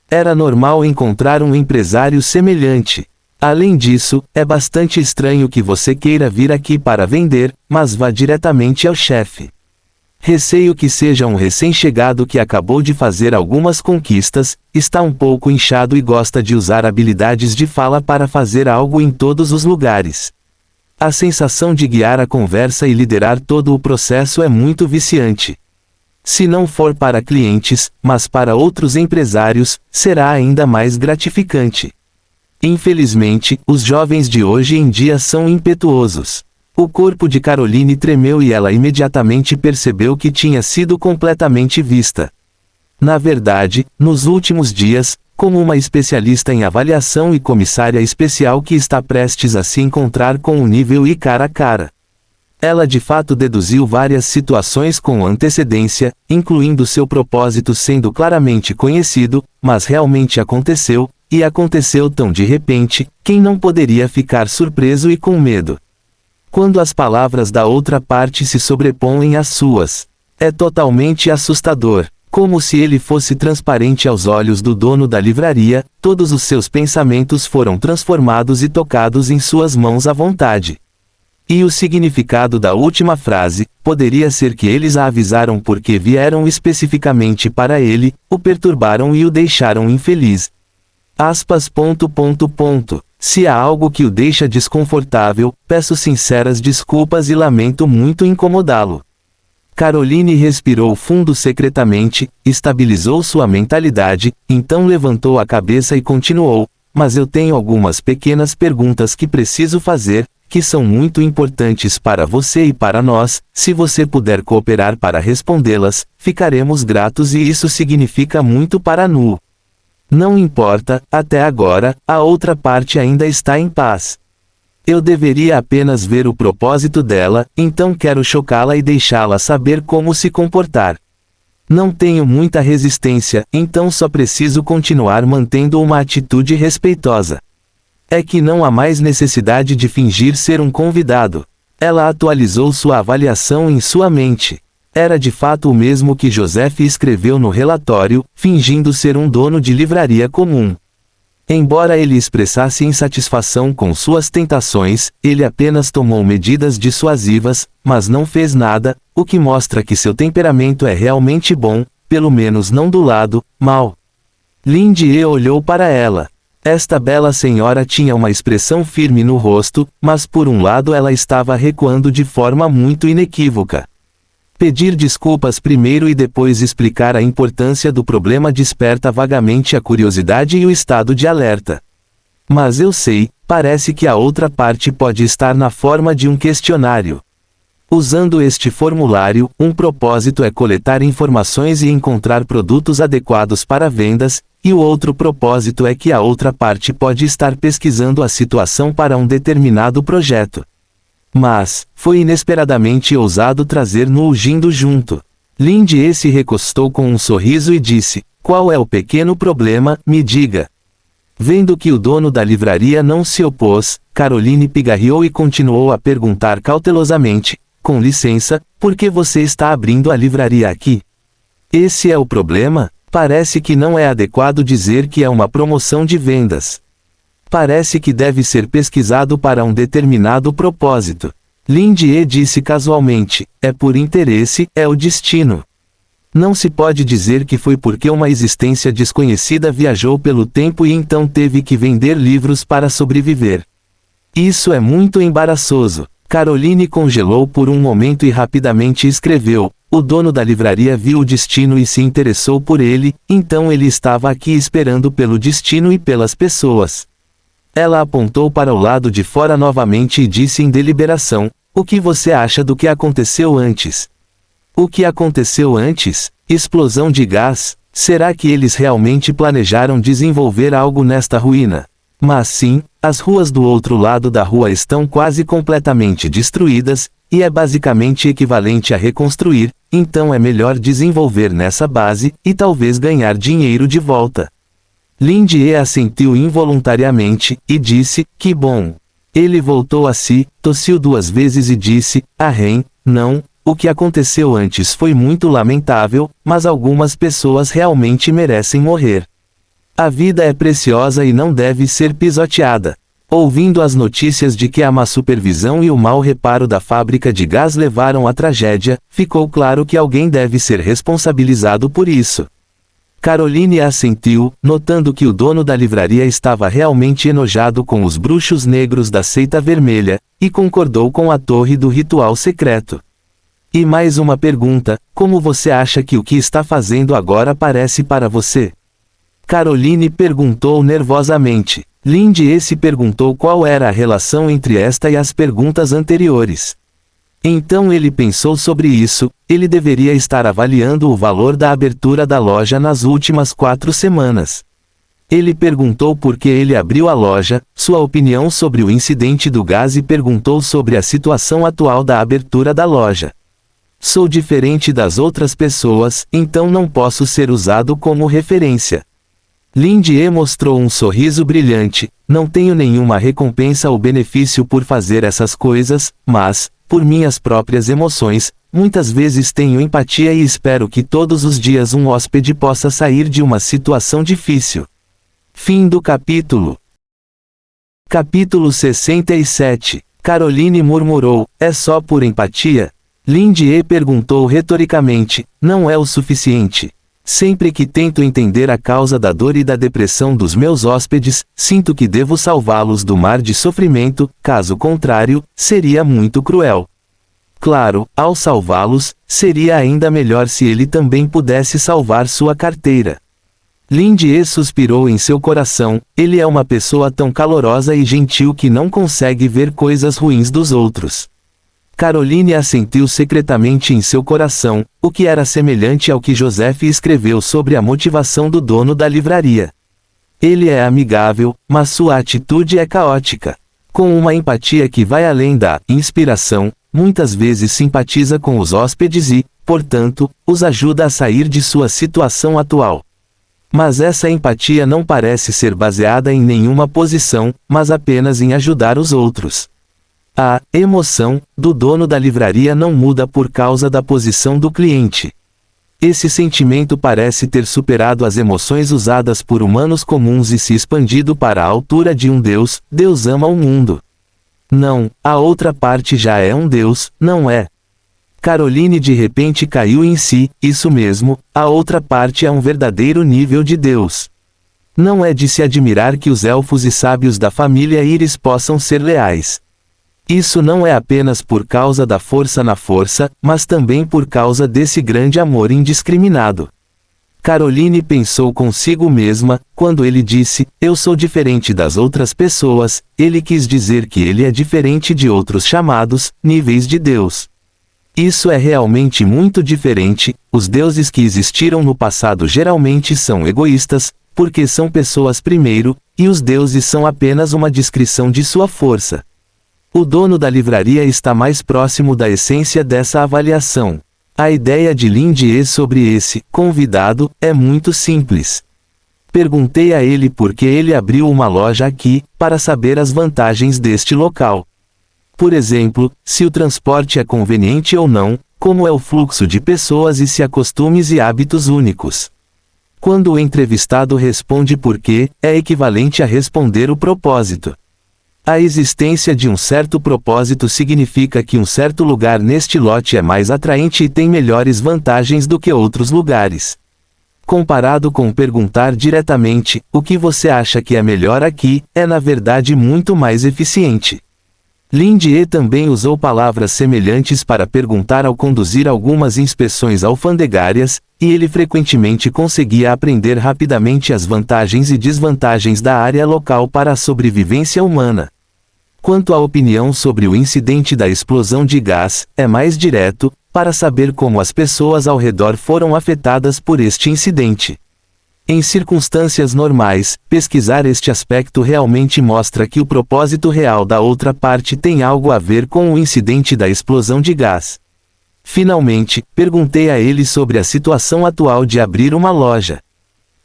Era normal encontrar um empresário semelhante. Além disso, é bastante estranho que você queira vir aqui para vender, mas vá diretamente ao chefe. Receio que seja um recém-chegado que acabou de fazer algumas conquistas, está um pouco inchado e gosta de usar habilidades de fala para fazer algo em todos os lugares. A sensação de guiar a conversa e liderar todo o processo é muito viciante. Se não for para clientes, mas para outros empresários, será ainda mais gratificante. Infelizmente, os jovens de hoje em dia são impetuosos. O corpo de Caroline tremeu e ela imediatamente percebeu que tinha sido completamente vista. Na verdade, nos últimos dias, como uma especialista em avaliação e comissária especial que está prestes a se encontrar com o nível I cara a cara. Ela de fato deduziu várias situações com antecedência, incluindo seu propósito sendo claramente conhecido, mas realmente aconteceu, e aconteceu tão de repente, quem não poderia ficar surpreso e com medo? Quando as palavras da outra parte se sobrepõem às suas. É totalmente assustador. Como se ele fosse transparente aos olhos do dono da livraria, todos os seus pensamentos foram transformados e tocados em suas mãos à vontade. E o significado da última frase, poderia ser que eles a avisaram porque vieram especificamente para ele, o perturbaram e o deixaram infeliz. Aspas. Se há algo que o deixa desconfortável, peço sinceras desculpas e lamento muito incomodá-lo. Caroline respirou fundo secretamente, estabilizou sua mentalidade, então levantou a cabeça e continuou: mas eu tenho algumas pequenas perguntas que preciso fazer, que são muito importantes para você e para nós. Se você puder cooperar para respondê-las, ficaremos gratos e isso significa muito para Nu. Não importa, até agora, a outra parte ainda está em paz. Eu deveria apenas ver o propósito dela, então quero chocá-la e deixá-la saber como se comportar. Não tenho muita resistência, então só preciso continuar mantendo uma atitude respeitosa. É que não há mais necessidade de fingir ser um convidado. Ela atualizou sua avaliação em sua mente. Era de fato o mesmo que Joseph escreveu no relatório, fingindo ser um dono de livraria comum. Embora ele expressasse insatisfação com suas tentações, ele apenas tomou medidas dissuasivas, mas não fez nada, o que mostra que seu temperamento é realmente bom, pelo menos não do lado mau. Lindy olhou para ela. Esta bela senhora tinha uma expressão firme no rosto, mas por um lado ela estava recuando de forma muito inequívoca. Pedir desculpas primeiro e depois explicar a importância do problema desperta vagamente a curiosidade e o estado de alerta. Mas eu sei, parece que a outra parte pode estar na forma de um questionário. Usando este formulário, um propósito é coletar informações e encontrar produtos adequados para vendas, e o outro propósito é que a outra parte pode estar pesquisando a situação para um determinado projeto. Mas, foi inesperadamente ousado trazer Nu agindo junto. Lindy se recostou com um sorriso e disse: qual é o pequeno problema, me diga. Vendo que o dono da livraria não se opôs, Caroline pigarreou e continuou a perguntar cautelosamente: com licença, por que você está abrindo a livraria aqui? Esse é o problema? Parece que não é adequado dizer que é uma promoção de vendas. Parece que deve ser pesquisado para um determinado propósito. Lindy disse casualmente: é por interesse, é o destino. Não se pode dizer que foi porque uma existência desconhecida viajou pelo tempo e então teve que vender livros para sobreviver. Isso é muito embaraçoso. Caroline congelou por um momento e rapidamente escreveu: o dono da livraria viu o destino e se interessou por ele, então ele estava aqui esperando pelo destino e pelas pessoas. Ela apontou para o lado de fora novamente e disse em deliberação: o que você acha do que aconteceu antes? O que aconteceu antes? Explosão de gás? Será que eles realmente planejaram desenvolver algo nesta ruína? Mas sim, as ruas do outro lado da rua estão quase completamente destruídas, e é basicamente equivalente a reconstruir, então é melhor desenvolver nessa base, e talvez ganhar dinheiro de volta. Lindy assentiu involuntariamente, e disse: que bom. Ele voltou a si, tossiu 2 vezes e disse: não, o que aconteceu antes foi muito lamentável, mas algumas pessoas realmente merecem morrer. A vida é preciosa e não deve ser pisoteada. Ouvindo as notícias de que a má supervisão e o mau reparo da fábrica de gás levaram à tragédia, ficou claro que alguém deve ser responsabilizado por isso. Caroline assentiu, notando que o dono da livraria estava realmente enojado com os bruxos negros da seita vermelha, e concordou com a torre do ritual secreto. E mais uma pergunta: como você acha que o que está fazendo agora parece para você? Caroline perguntou nervosamente. Lindy se perguntou qual era a relação entre esta e as perguntas anteriores. Então ele pensou sobre isso: ele deveria estar avaliando o valor da abertura da loja nas últimas 4 semanas. Ele perguntou por que ele abriu a loja, sua opinião sobre o incidente do gás e perguntou sobre a situação atual da abertura da loja. Sou diferente das outras pessoas, então não posso ser usado como referência. Lindy mostrou um sorriso brilhante: não tenho nenhuma recompensa ou benefício por fazer essas coisas, mas, por minhas próprias emoções, muitas vezes tenho empatia e espero que todos os dias um hóspede possa sair de uma situação difícil. Fim do capítulo. Capítulo 67. Caroline murmurou: é só por empatia? Lindy perguntou retoricamente: não é o suficiente? Sempre que tento entender a causa da dor e da depressão dos meus hóspedes, sinto que devo salvá-los do mar de sofrimento, caso contrário, seria muito cruel. Claro, ao salvá-los, seria ainda melhor se ele também pudesse salvar sua carteira. Lindy suspirou em seu coração, ele é uma pessoa tão calorosa e gentil que não consegue ver coisas ruins dos outros. Caroline assentiu secretamente em seu coração, o que era semelhante ao que Joseph escreveu sobre a motivação do dono da livraria. Ele é amigável, mas sua atitude é caótica. Com uma empatia que vai além da inspiração, muitas vezes simpatiza com os hóspedes e, portanto, os ajuda a sair de sua situação atual. Mas essa empatia não parece ser baseada em nenhuma posição, mas apenas em ajudar os outros. A emoção do dono da livraria não muda por causa da posição do cliente. Esse sentimento parece ter superado as emoções usadas por humanos comuns e se expandido para a altura de um Deus. Deus ama o mundo. Não, a outra parte já é um Deus, não é? Caroline de repente caiu em si, isso mesmo, a outra parte é um verdadeiro nível de Deus. Não é de se admirar que os elfos e sábios da família Íris possam ser leais. Isso não é apenas por causa da força na força, mas também por causa desse grande amor indiscriminado. Caroline pensou consigo mesma, quando ele disse, eu sou diferente das outras pessoas, ele quis dizer que ele é diferente de outros chamados, níveis de Deus. Isso é realmente muito diferente, os deuses que existiram no passado geralmente são egoístas, porque são pessoas primeiro, e os deuses são apenas uma descrição de sua força. O dono da livraria está mais próximo da essência dessa avaliação. A ideia de Lindy sobre esse convidado é muito simples. Perguntei a ele por que ele abriu uma loja aqui, para saber as vantagens deste local. Por exemplo, se o transporte é conveniente ou não, como é o fluxo de pessoas e se há costumes e hábitos únicos. Quando o entrevistado responde por quê, é equivalente a responder o propósito. A existência de um certo propósito significa que um certo lugar neste lote é mais atraente e tem melhores vantagens do que outros lugares. Comparado com perguntar diretamente, o que você acha que é melhor aqui, é na verdade muito mais eficiente. Lindy também usou palavras semelhantes para perguntar ao conduzir algumas inspeções alfandegárias, e ele frequentemente conseguia aprender rapidamente as vantagens e desvantagens da área local para a sobrevivência humana. Quanto à opinião sobre o incidente da explosão de gás, é mais direto, para saber como as pessoas ao redor foram afetadas por este incidente. Em circunstâncias normais, pesquisar este aspecto realmente mostra que o propósito real da outra parte tem algo a ver com o incidente da explosão de gás. Finalmente, perguntei a ele sobre a situação atual de abrir uma loja.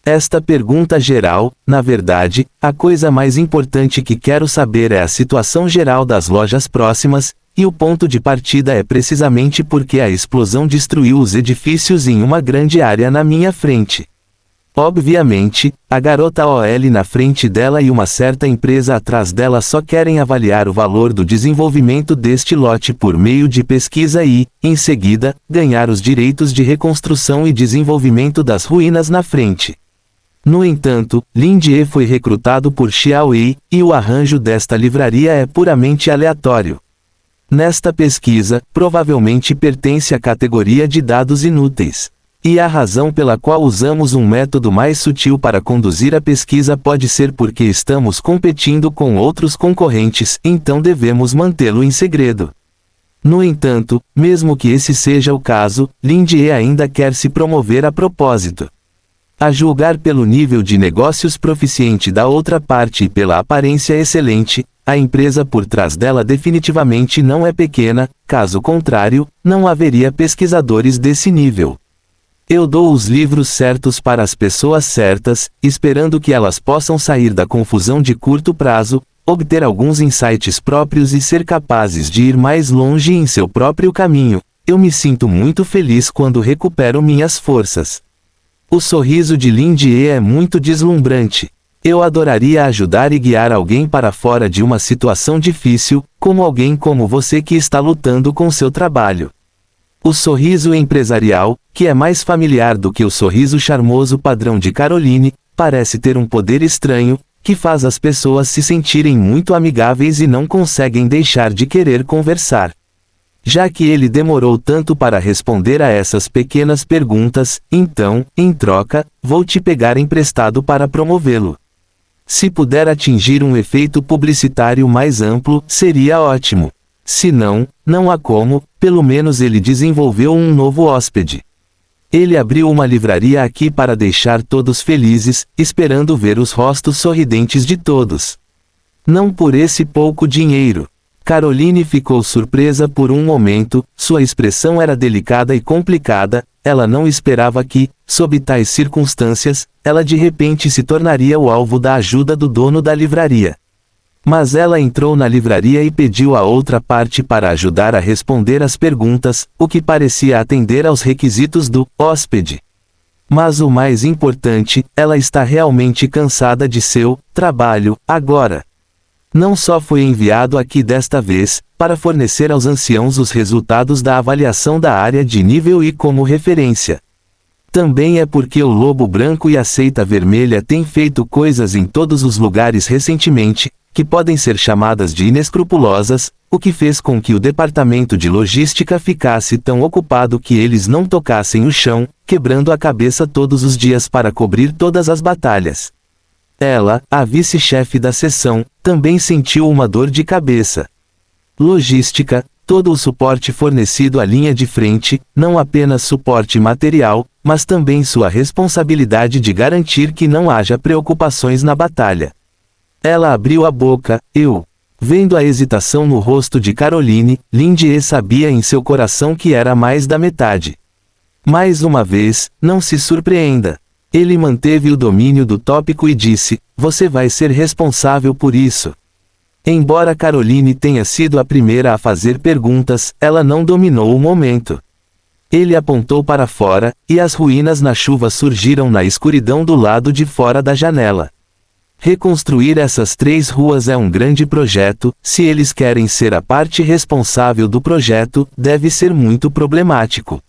Esta pergunta geral, na verdade, a coisa mais importante que quero saber é a situação geral das lojas próximas, e o ponto de partida é precisamente porque a explosão destruiu os edifícios em uma grande área na minha frente. Obviamente, a garota OL na frente dela e uma certa empresa atrás dela só querem avaliar o valor do desenvolvimento deste lote por meio de pesquisa e, em seguida, ganhar os direitos de reconstrução e desenvolvimento das ruínas na frente. No entanto, Lindy foi recrutado por Xiaowei, e o arranjo desta livraria é puramente aleatório. Nesta pesquisa, provavelmente pertence à categoria de dados inúteis. E a razão pela qual usamos um método mais sutil para conduzir a pesquisa pode ser porque estamos competindo com outros concorrentes, então devemos mantê-lo em segredo. No entanto, mesmo que esse seja o caso, Lindy ainda quer se promover a propósito. A julgar pelo nível de negócios proficiente da outra parte e pela aparência excelente, a empresa por trás dela definitivamente não é pequena, caso contrário, não haveria pesquisadores desse nível. Eu dou os livros certos para as pessoas certas, esperando que elas possam sair da confusão de curto prazo, obter alguns insights próprios e ser capazes de ir mais longe em seu próprio caminho. Eu me sinto muito feliz quando recupero minhas forças. O sorriso de Lindy é muito deslumbrante. Eu adoraria ajudar e guiar alguém para fora de uma situação difícil, como alguém como você que está lutando com seu trabalho. O sorriso empresarial, que é mais familiar do que o sorriso charmoso padrão de Caroline, parece ter um poder estranho, que faz as pessoas se sentirem muito amigáveis e não conseguem deixar de querer conversar. Já que ele demorou tanto para responder a essas pequenas perguntas, então, em troca, vou te pegar emprestado para promovê-lo. Se puder atingir um efeito publicitário mais amplo, seria ótimo. Se não, não há como, pelo menos ele desenvolveu um novo hóspede. Ele abriu uma livraria aqui para deixar todos felizes, esperando ver os rostos sorridentes de todos. Não por esse pouco dinheiro. Caroline ficou surpresa por um momento, sua expressão era delicada e complicada, ela não esperava que, sob tais circunstâncias, ela de repente se tornaria o alvo da ajuda do dono da livraria. Mas ela entrou na livraria e pediu a outra parte para ajudar a responder às perguntas, o que parecia atender aos requisitos do hóspede. Mas o mais importante, ela está realmente cansada de seu trabalho, agora. Não só foi enviado aqui desta vez, para fornecer aos anciãos os resultados da avaliação da área de nível I como referência. Também é porque o Lobo Branco e a Seita Vermelha têm feito coisas em todos os lugares recentemente, que podem ser chamadas de inescrupulosas, o que fez com que o departamento de logística ficasse tão ocupado que eles não tocassem o chão, quebrando a cabeça todos os dias para cobrir todas as batalhas. Ela, a vice-chefe da seção, também sentiu uma dor de cabeça. Logística, todo o suporte fornecido à linha de frente, não apenas suporte material, mas também sua responsabilidade de garantir que não haja preocupações na batalha. Ela abriu a boca, vendo a hesitação no rosto de Caroline, Lindy sabia em seu coração que era mais da metade. Mais uma vez, não se surpreenda. Ele manteve o domínio do tópico e disse, você vai ser responsável por isso. Embora Caroline tenha sido a primeira a fazer perguntas, ela não dominou o momento. Ele apontou para fora, e as ruínas na chuva surgiram na escuridão do lado de fora da janela. Reconstruir essas 3 ruas é um grande projeto, se eles querem ser a parte responsável do projeto, deve ser muito problemático.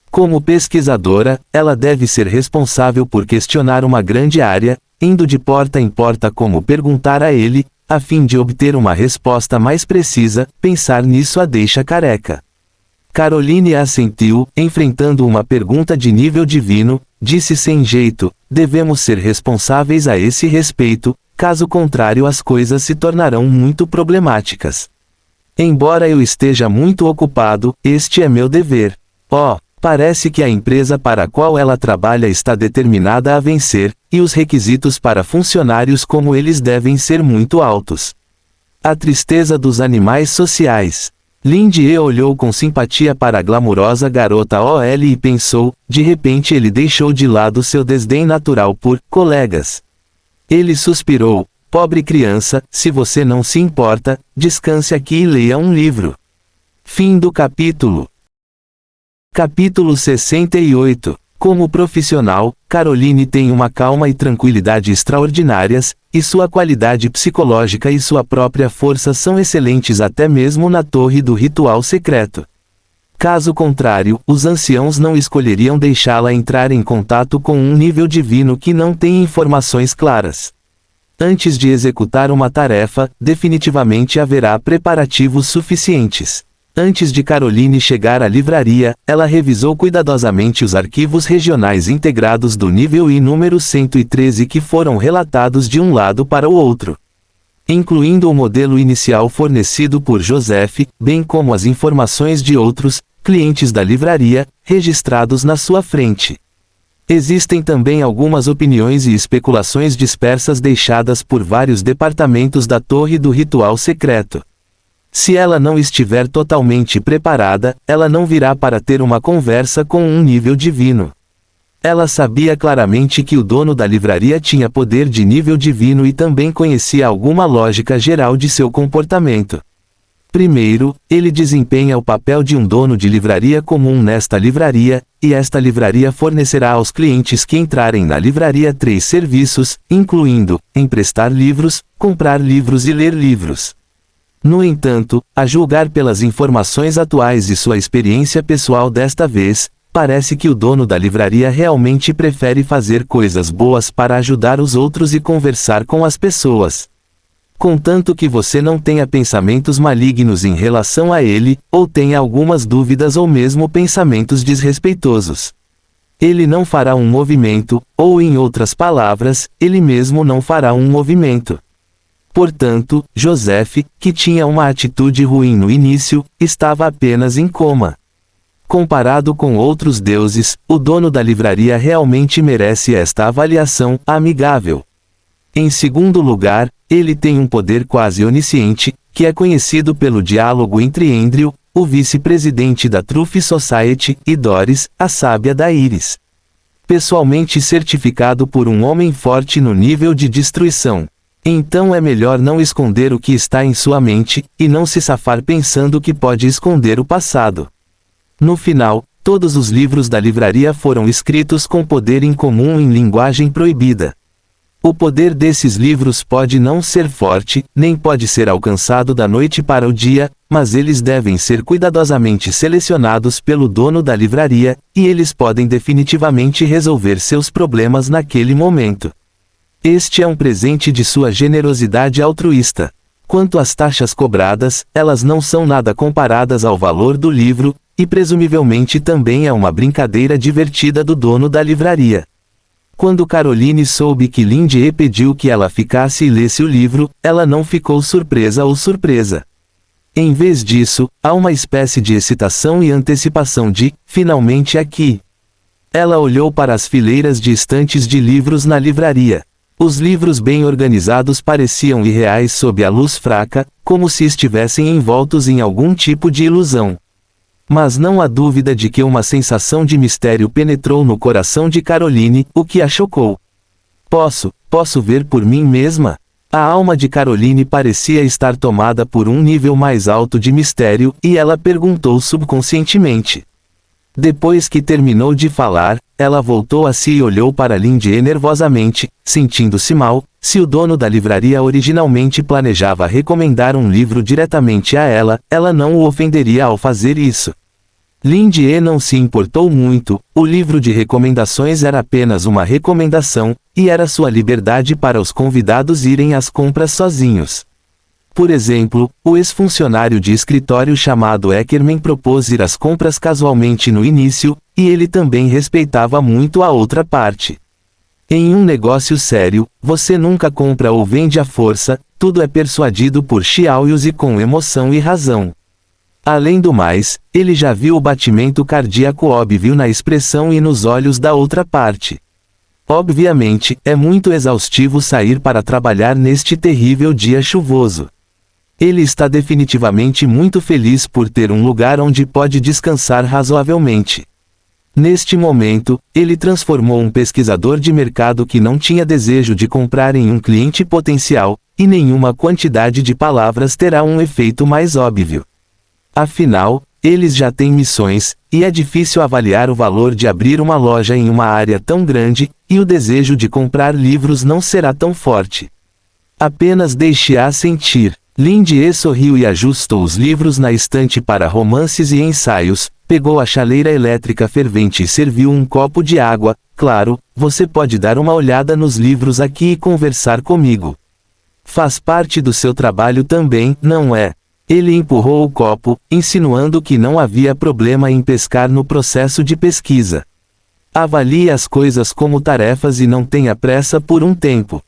Como pesquisadora, ela deve ser responsável por questionar uma grande área, indo de porta em porta como perguntar a ele, a fim de obter uma resposta mais precisa, pensar nisso a deixa careca. Caroline assentiu, enfrentando uma pergunta de nível divino, disse sem jeito, devemos ser responsáveis a esse respeito, caso contrário as coisas se tornarão muito problemáticas. Embora eu esteja muito ocupado, este é meu dever. Parece que a empresa para a qual ela trabalha está determinada a vencer, e os requisitos para funcionários como eles devem ser muito altos. A tristeza dos animais sociais. Lindy olhou com simpatia para a glamurosa garota OL e pensou, de repente ele deixou de lado seu desdém natural por colegas. Ele suspirou, pobre criança, se você não se importa, descanse aqui e leia um livro. Fim do capítulo. Capítulo 68. Como profissional, Caroline tem uma calma e tranquilidade extraordinárias, e sua qualidade psicológica e sua própria força são excelentes até mesmo na torre do ritual secreto. Caso contrário, os anciãos não escolheriam deixá-la entrar em contato com um nível divino que não tem informações claras. Antes de executar uma tarefa, definitivamente haverá preparativos suficientes. Antes de Caroline chegar à livraria, ela revisou cuidadosamente os arquivos regionais integrados do nível I número 113 que foram relatados de um lado para o outro. Incluindo o modelo inicial fornecido por Joseph, bem como as informações de outros clientes da livraria, registrados na sua frente. Existem também algumas opiniões e especulações dispersas deixadas por vários departamentos da Torre do Ritual Secreto. Se ela não estiver totalmente preparada, ela não virá para ter uma conversa com um nível divino. Ela sabia claramente que o dono da livraria tinha poder de nível divino e também conhecia alguma lógica geral de seu comportamento. Primeiro, ele desempenha o papel de um dono de livraria comum nesta livraria, e esta livraria fornecerá aos clientes que entrarem na livraria 3 serviços, incluindo emprestar livros, comprar livros e ler livros. No entanto, a julgar pelas informações atuais e sua experiência pessoal desta vez, parece que o dono da livraria realmente prefere fazer coisas boas para ajudar os outros e conversar com as pessoas. Contanto que você não tenha pensamentos malignos em relação a ele, ou tenha algumas dúvidas ou mesmo pensamentos desrespeitosos. Ele não fará um movimento, ou em outras palavras, ele mesmo não fará um movimento. Portanto, Joseph, que tinha uma atitude ruim no início, estava apenas em coma. Comparado com outros deuses, o dono da livraria realmente merece esta avaliação amigável. Em segundo lugar, ele tem um poder quase onisciente, que é conhecido pelo diálogo entre Andrew, o vice-presidente da Truth Society, e Doris, a sábia da Íris. Pessoalmente certificado por um homem forte no nível de destruição. Então é melhor não esconder o que está em sua mente, e não se safar pensando que pode esconder o passado. No final, todos os livros da livraria foram escritos com poder incomum em linguagem proibida. O poder desses livros pode não ser forte, nem pode ser alcançado da noite para o dia, mas eles devem ser cuidadosamente selecionados pelo dono da livraria, e eles podem definitivamente resolver seus problemas naquele momento. Este é um presente de sua generosidade altruísta. Quanto às taxas cobradas, elas não são nada comparadas ao valor do livro, e presumivelmente também é uma brincadeira divertida do dono da livraria. Quando Caroline soube que Lindy pediu que ela ficasse e lesse o livro, ela não ficou surpresa ou surpresa. Em vez disso, há uma espécie de excitação e antecipação de, finalmente aqui. Ela olhou para as fileiras de estantes de livros na livraria. Os livros bem organizados pareciam irreais sob a luz fraca, como se estivessem envoltos em algum tipo de ilusão. Mas não há dúvida de que uma sensação de mistério penetrou no coração de Caroline, o que a chocou. Posso ver por mim mesma? A alma de Caroline parecia estar tomada por um nível mais alto de mistério, e ela perguntou subconscientemente. Depois que terminou de falar, ela voltou a si e olhou para Lindy nervosamente, sentindo-se mal. Se o dono da livraria originalmente planejava recomendar um livro diretamente a ela, ela não o ofenderia ao fazer isso. Lindy não se importou muito, o livro de recomendações era apenas uma recomendação, e era sua liberdade para os convidados irem às compras sozinhos. Por exemplo, o ex-funcionário de escritório chamado Ackerman propôs ir às compras casualmente no início, e ele também respeitava muito a outra parte. Em um negócio sério, você nunca compra ou vende à força, tudo é persuadido por Xiaoyus e com emoção e razão. Além do mais, ele já viu o batimento cardíaco óbvio na expressão e nos olhos da outra parte. Obviamente, é muito exaustivo sair para trabalhar neste terrível dia chuvoso. Ele está definitivamente muito feliz por ter um lugar onde pode descansar razoavelmente. Neste momento, ele transformou um pesquisador de mercado que não tinha desejo de comprar em um cliente potencial, e nenhuma quantidade de palavras terá um efeito mais óbvio. Afinal, eles já têm missões, e é difícil avaliar o valor de abrir uma loja em uma área tão grande, e o desejo de comprar livros não será tão forte. Apenas deixe-a sentir. Lindy sorriu e ajustou os livros na estante para romances e ensaios, pegou a chaleira elétrica fervente e serviu um copo de água. Claro, você pode dar uma olhada nos livros aqui e conversar comigo. Faz parte do seu trabalho também, não é? Ele empurrou o copo, insinuando que não havia problema em pescar no processo de pesquisa. Avalie as coisas como tarefas e não tenha pressa por um tempo.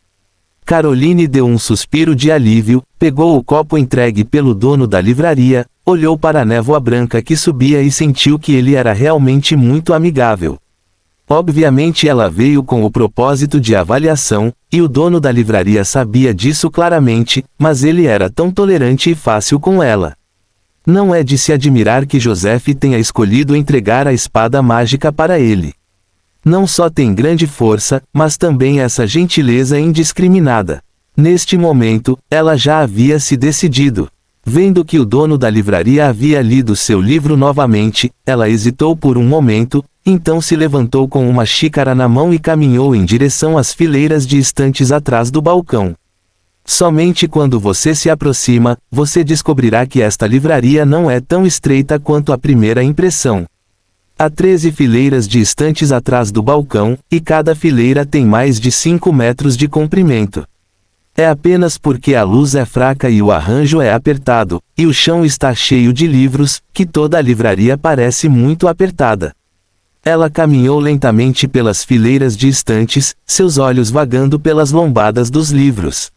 Caroline deu um suspiro de alívio, pegou o copo entregue pelo dono da livraria, olhou para a névoa branca que subia e sentiu que ele era realmente muito amigável. Obviamente ela veio com o propósito de avaliação, e o dono da livraria sabia disso claramente, mas ele era tão tolerante e fácil com ela. Não é de se admirar que Joseph tenha escolhido entregar a espada mágica para ele. Não só tem grande força, mas também essa gentileza indiscriminada. Neste momento, ela já havia se decidido. Vendo que o dono da livraria havia lido seu livro novamente, ela hesitou por um momento, então se levantou com uma xícara na mão e caminhou em direção às fileiras de estantes atrás do balcão. Somente quando você se aproxima, você descobrirá que esta livraria não é tão estreita quanto a primeira impressão. Há 13 fileiras de estantes atrás do balcão, e cada fileira tem mais de 5 metros de comprimento. É apenas porque a luz é fraca e o arranjo é apertado, e o chão está cheio de livros, que toda a livraria parece muito apertada. Ela caminhou lentamente pelas fileiras de estantes, seus olhos vagando pelas lombadas dos livros.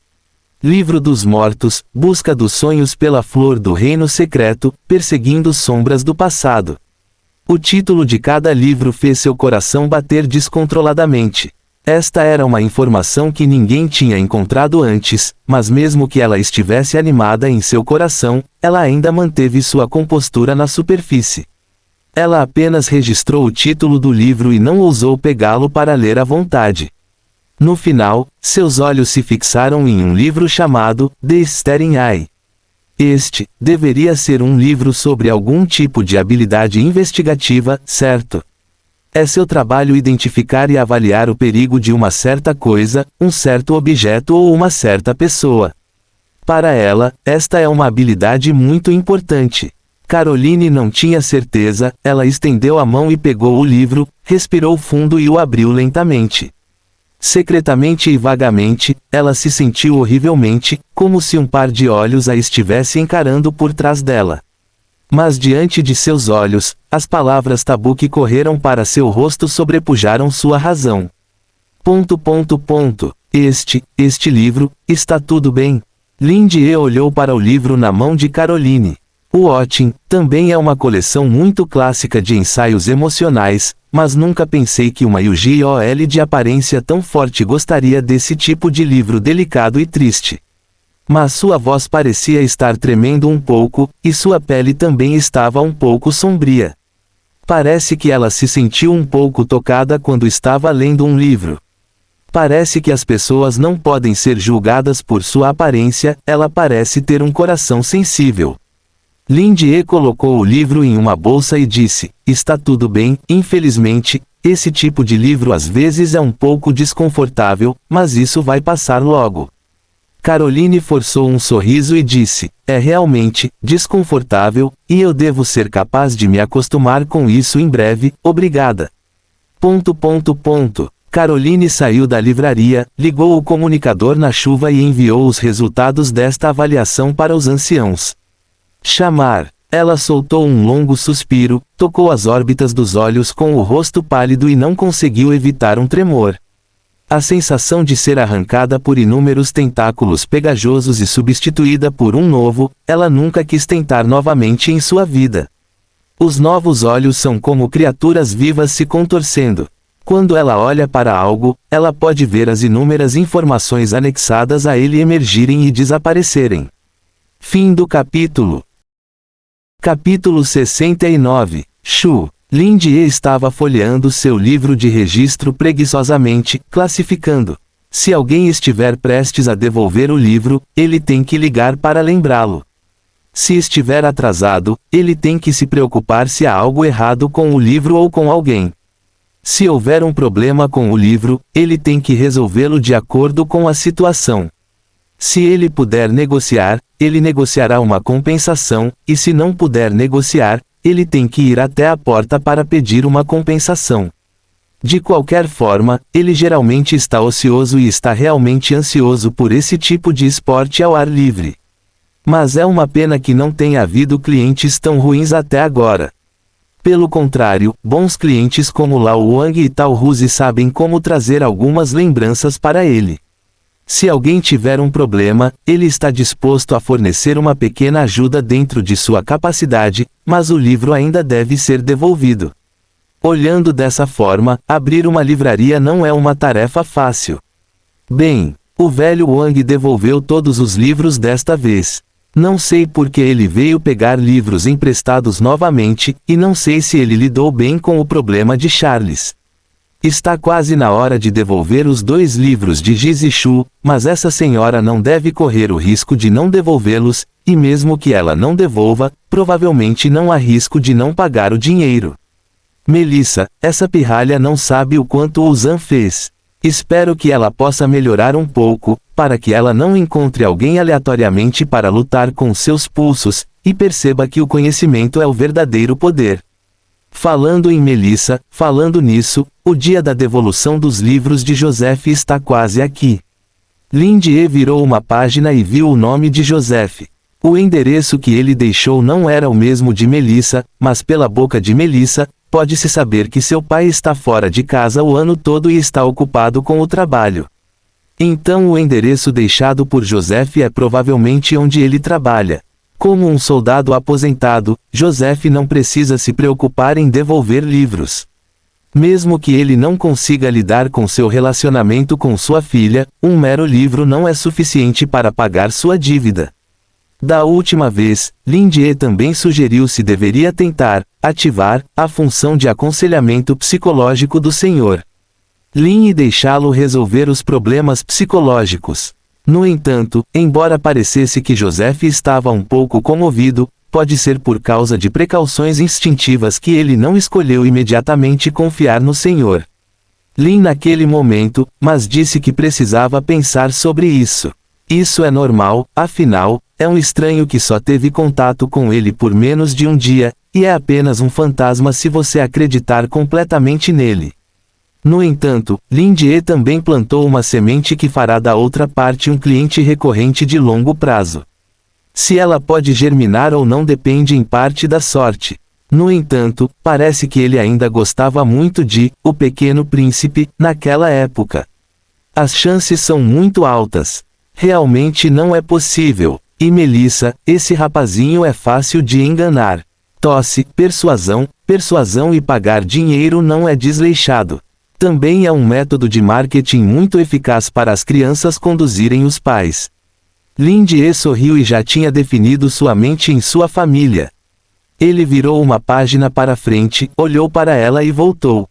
Livro dos Mortos, Busca dos Sonhos pela Flor do Reino Secreto, Perseguindo Sombras do Passado. O título de cada livro fez seu coração bater descontroladamente. Esta era uma informação que ninguém tinha encontrado antes, mas mesmo que ela estivesse animada em seu coração, ela ainda manteve sua compostura na superfície. Ela apenas registrou o título do livro e não ousou pegá-lo para ler à vontade. No final, seus olhos se fixaram em um livro chamado The Staring Eye. Este deveria ser um livro sobre algum tipo de habilidade investigativa, certo? É seu trabalho identificar e avaliar o perigo de uma certa coisa, um certo objeto ou uma certa pessoa. Para ela, esta é uma habilidade muito importante. Caroline não tinha certeza, ela estendeu a mão e pegou o livro, respirou fundo e o abriu lentamente. Secretamente e vagamente, ela se sentiu horrivelmente, como se um par de olhos a estivesse encarando por trás dela. Mas diante de seus olhos, as palavras tabu que correram para seu rosto sobrepujaram sua razão. Este livro, está tudo bem? Lindy olhou para o livro na mão de Caroline. O Otin também é uma coleção muito clássica de ensaios emocionais, mas nunca pensei que uma UGOL de aparência tão forte gostaria desse tipo de livro delicado e triste. Mas sua voz parecia estar tremendo um pouco, e sua pele também estava um pouco sombria. Parece que ela se sentiu um pouco tocada quando estava lendo um livro. Parece que as pessoas não podem ser julgadas por sua aparência, ela parece ter um coração sensível. Lindy colocou o livro em uma bolsa e disse, está tudo bem, infelizmente, esse tipo de livro às vezes é um pouco desconfortável, mas isso vai passar logo. Caroline forçou um sorriso e disse, é realmente desconfortável, e eu devo ser capaz de me acostumar com isso em breve, obrigada. Caroline saiu da livraria, ligou o comunicador na chuva e enviou os resultados desta avaliação para os anciãos. Chamar. Ela soltou um longo suspiro, tocou as órbitas dos olhos com o rosto pálido e não conseguiu evitar um tremor. A sensação de ser arrancada por inúmeros tentáculos pegajosos e substituída por um novo, ela nunca quis tentar novamente em sua vida. Os novos olhos são como criaturas vivas se contorcendo. Quando ela olha para algo, ela pode ver as inúmeras informações anexadas a ele emergirem e desaparecerem. Fim do capítulo. Capítulo 69. Shu. Lindy estava folheando seu livro de registro preguiçosamente, classificando. Se alguém estiver prestes a devolver o livro, ele tem que ligar para lembrá-lo. Se estiver atrasado, ele tem que se preocupar se há algo errado com o livro ou com alguém. Se houver um problema com o livro, ele tem que resolvê-lo de acordo com a situação. Se ele puder negociar, ele negociará uma compensação, e se não puder negociar, ele tem que ir até a porta para pedir uma compensação. De qualquer forma, ele geralmente está ocioso e está realmente ansioso por esse tipo de esporte ao ar livre. Mas é uma pena que não tenha havido clientes tão ruins até agora. Pelo contrário, bons clientes como Lao Wang e Tao Ruzi sabem como trazer algumas lembranças para ele. Se alguém tiver um problema, ele está disposto a fornecer uma pequena ajuda dentro de sua capacidade, mas o livro ainda deve ser devolvido. Olhando dessa forma, abrir uma livraria não é uma tarefa fácil. Bem, o velho Wang devolveu todos os livros desta vez. Não sei por que ele veio pegar livros emprestados novamente, e não sei se ele lidou bem com o problema de Charles. Está quase na hora de devolver os 2 livros de Jizishu, mas essa senhora não deve correr o risco de não devolvê-los, e mesmo que ela não devolva, provavelmente não há risco de não pagar o dinheiro. Melissa, essa pirralha não sabe o quanto o Zan fez. Espero que ela possa melhorar um pouco, para que ela não encontre alguém aleatoriamente para lutar com seus pulsos, e perceba que o conhecimento é o verdadeiro poder. Falando em Melissa, falando nisso, o dia da devolução dos livros de Joseph está quase aqui. Lindie virou uma página e viu o nome de Joseph. O endereço que ele deixou não era o mesmo de Melissa, mas pela boca de Melissa, pode-se saber que seu pai está fora de casa o ano todo e está ocupado com o trabalho. Então o endereço deixado por Joseph é provavelmente onde ele trabalha. Como um soldado aposentado, Joseph não precisa se preocupar em devolver livros. Mesmo que ele não consiga lidar com seu relacionamento com sua filha, um mero livro não é suficiente para pagar sua dívida. Da última vez, Lindie também sugeriu se deveria tentar ativar a função de aconselhamento psicológico do Senhor Lin e deixá-lo resolver os problemas psicológicos. No entanto, embora parecesse que Joseph estava um pouco comovido, pode ser por causa de precauções instintivas que ele não escolheu imediatamente confiar no Senhor Lin naquele momento, mas disse que precisava pensar sobre isso. Isso é normal, afinal, é um estranho que só teve contato com ele por menos de um dia, e é apenas um fantasma se você acreditar completamente nele. No entanto, Lindie também plantou uma semente que fará da outra parte um cliente recorrente de longo prazo. Se ela pode germinar ou não depende em parte da sorte. No entanto, parece que ele ainda gostava muito de O Pequeno Príncipe, naquela época. As chances são muito altas. Realmente não é possível. E Melissa, esse rapazinho é fácil de enganar. Tosse, persuasão e pagar dinheiro não é desleixado. Também é um método de marketing muito eficaz para as crianças conduzirem os pais. Lindie sorriu e já tinha definido sua mente em sua família. Ele virou uma página para frente, olhou para ela e voltou.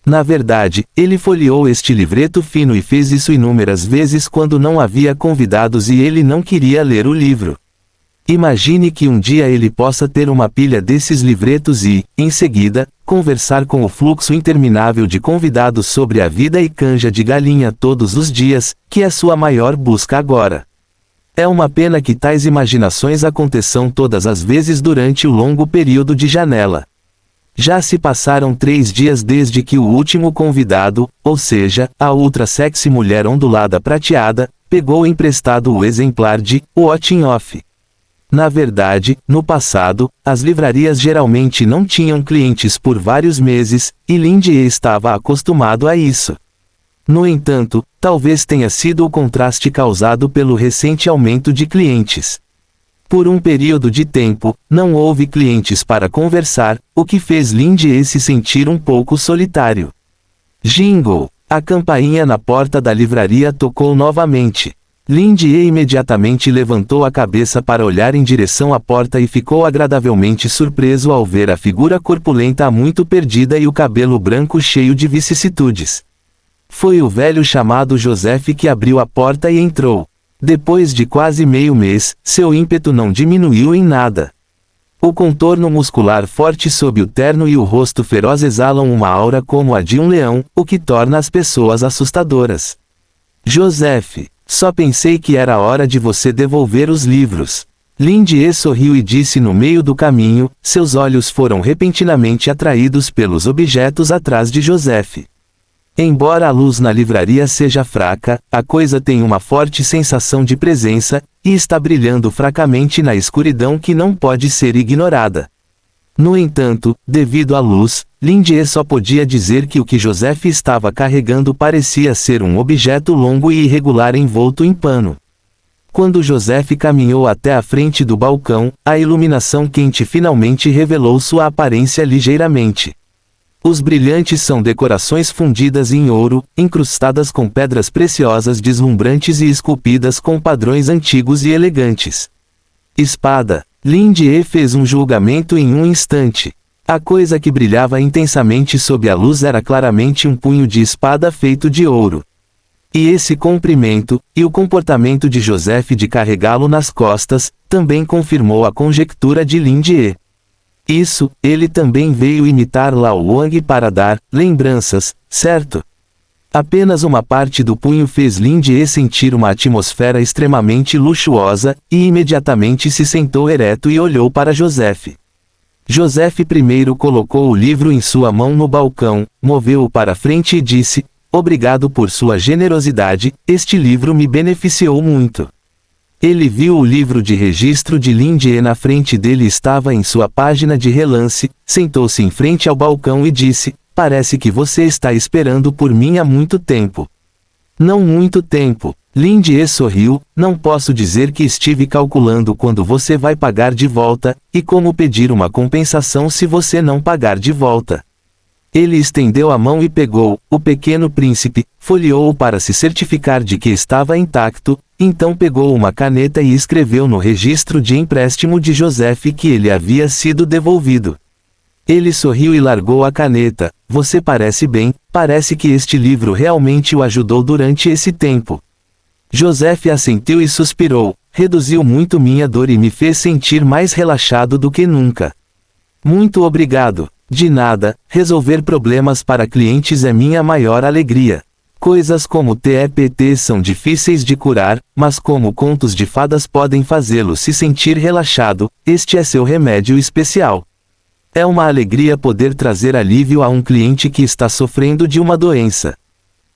Na verdade, ele folheou este livreto fino e fez isso inúmeras vezes quando não havia convidados e ele não queria ler o livro. Imagine que um dia ele possa ter uma pilha desses livretos e, em seguida, conversar com o fluxo interminável de convidados sobre a vida e canja de galinha todos os dias, que é sua maior busca agora. É uma pena que tais imaginações aconteçam todas as vezes durante o longo período de janela. Já se passaram 3 dias desde que o último convidado, ou seja, a ultra sexy mulher ondulada prateada, pegou emprestado o exemplar de Watching Off. Na verdade, no passado, as livrarias geralmente não tinham clientes por vários meses, e Lindie estava acostumado a isso. No entanto, talvez tenha sido o contraste causado pelo recente aumento de clientes. Por um período de tempo, não houve clientes para conversar, o que fez Lindie se sentir um pouco solitário. Jingle! A campainha na porta da livraria tocou novamente. Lindie imediatamente levantou a cabeça para olhar em direção à porta e ficou agradavelmente surpreso ao ver a figura corpulenta muito perdida e o cabelo branco cheio de vicissitudes. Foi o velho chamado Joseph que abriu a porta e entrou. Depois de quase meio mês, seu ímpeto não diminuiu em nada. O contorno muscular forte sob o terno e o rosto feroz exalam uma aura como a de um leão, o que torna as pessoas assustadoras. Joseph, só pensei que era hora de você devolver os livros. Lindie sorriu e disse no meio do caminho, seus olhos foram repentinamente atraídos pelos objetos atrás de Joseph. Embora a luz na livraria seja fraca, a coisa tem uma forte sensação de presença, e está brilhando fracamente na escuridão que não pode ser ignorada. No entanto, devido à luz, Lindie só podia dizer que o que Joseph estava carregando parecia ser um objeto longo e irregular envolto em pano. Quando Joseph caminhou até a frente do balcão, a iluminação quente finalmente revelou sua aparência ligeiramente. Os brilhantes são decorações fundidas em ouro, incrustadas com pedras preciosas deslumbrantes e esculpidas com padrões antigos e elegantes. Espada. Lindie fez um julgamento em um instante. A coisa que brilhava intensamente sob a luz era claramente um punho de espada feito de ouro. E esse comprimento, e o comportamento de Joseph de carregá-lo nas costas, também confirmou a conjectura de Lindie. Isso, ele também veio imitar Lao Wang para dar lembranças, certo? Apenas uma parte do punho fez Lindie sentir uma atmosfera extremamente luxuosa, e imediatamente se sentou ereto e olhou para Joseph. Joseph primeiro colocou o livro em sua mão no balcão, moveu-o para frente e disse, obrigado por sua generosidade, este livro me beneficiou muito. Ele viu o livro de registro de Lindy e na frente dele estava em sua página de relance, sentou-se em frente ao balcão e disse, parece que você está esperando por mim há muito tempo. Não muito tempo. Lindy sorriu, não posso dizer que estive calculando quando você vai pagar de volta, e como pedir uma compensação se você não pagar de volta. Ele estendeu a mão e pegou, O Pequeno Príncipe, folheou-o para se certificar de que estava intacto, então pegou uma caneta e escreveu no registro de empréstimo de Joseph que ele havia sido devolvido. Ele sorriu e largou a caneta. Você parece bem, parece que este livro realmente o ajudou durante esse tempo. Joseph assentiu e suspirou, reduziu muito minha dor e me fez sentir mais relaxado do que nunca. Muito obrigado. De nada, resolver problemas para clientes é minha maior alegria. Coisas como TEPT são difíceis de curar, mas como contos de fadas podem fazê-lo se sentir relaxado, este é seu remédio especial. É uma alegria poder trazer alívio a um cliente que está sofrendo de uma doença.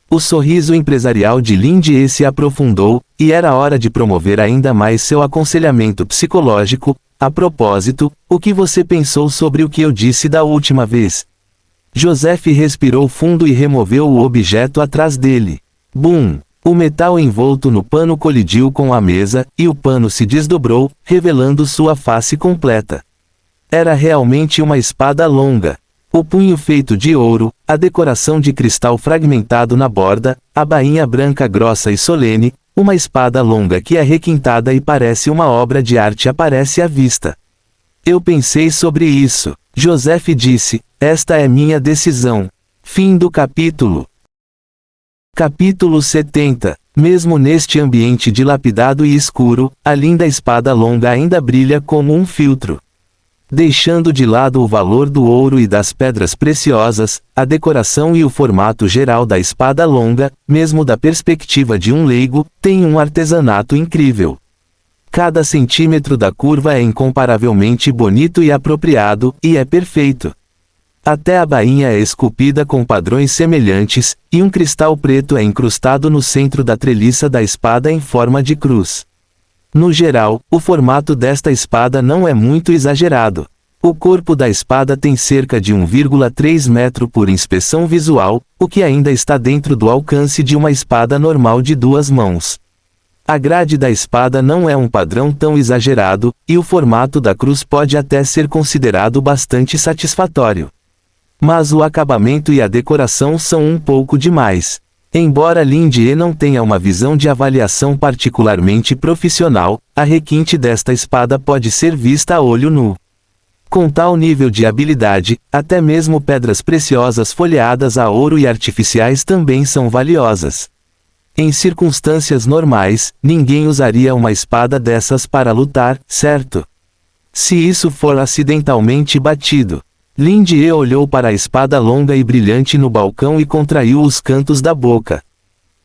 O sorriso empresarial de Lindy se aprofundou, e era hora de promover ainda mais seu aconselhamento psicológico. A propósito, o que você pensou sobre o que eu disse da última vez? Joseph respirou fundo e removeu o objeto atrás dele. Bum! O metal envolto no pano colidiu com a mesa, e o pano se desdobrou, revelando sua face completa. Era realmente uma espada longa. O punho feito de ouro, a decoração de cristal fragmentado na borda, a bainha branca grossa e solene, uma espada longa que é requintada e parece uma obra de arte aparece à vista. Eu pensei sobre isso. Joseph disse, esta é minha decisão. Fim do capítulo. Capítulo 70. Mesmo neste ambiente dilapidado e escuro, a linda espada longa ainda brilha como um filtro. Deixando de lado o valor do ouro e das pedras preciosas, a decoração e o formato geral da espada longa, mesmo da perspectiva de um leigo, tem um artesanato incrível. Cada centímetro da curva é incomparavelmente bonito e apropriado, e é perfeito. Até a bainha é esculpida com padrões semelhantes, e um cristal preto é incrustado no centro da treliça da espada em forma de cruz. No geral, o formato desta espada não é muito exagerado. O corpo da espada tem cerca de 1,3 metro por inspeção visual, o que ainda está dentro do alcance de uma espada normal de 2 mãos. A grade da espada não é um padrão tão exagerado, e o formato da cruz pode até ser considerado bastante satisfatório. Mas o acabamento e a decoração são um pouco demais. Embora Lindy não tenha uma visão de avaliação particularmente profissional, a requinte desta espada pode ser vista a olho nu. Com tal nível de habilidade, até mesmo pedras preciosas folheadas a ouro e artificiais também são valiosas. Em circunstâncias normais, ninguém usaria uma espada dessas para lutar, certo? Se isso for acidentalmente batido. Lindy olhou para a espada longa e brilhante no balcão e contraiu os cantos da boca.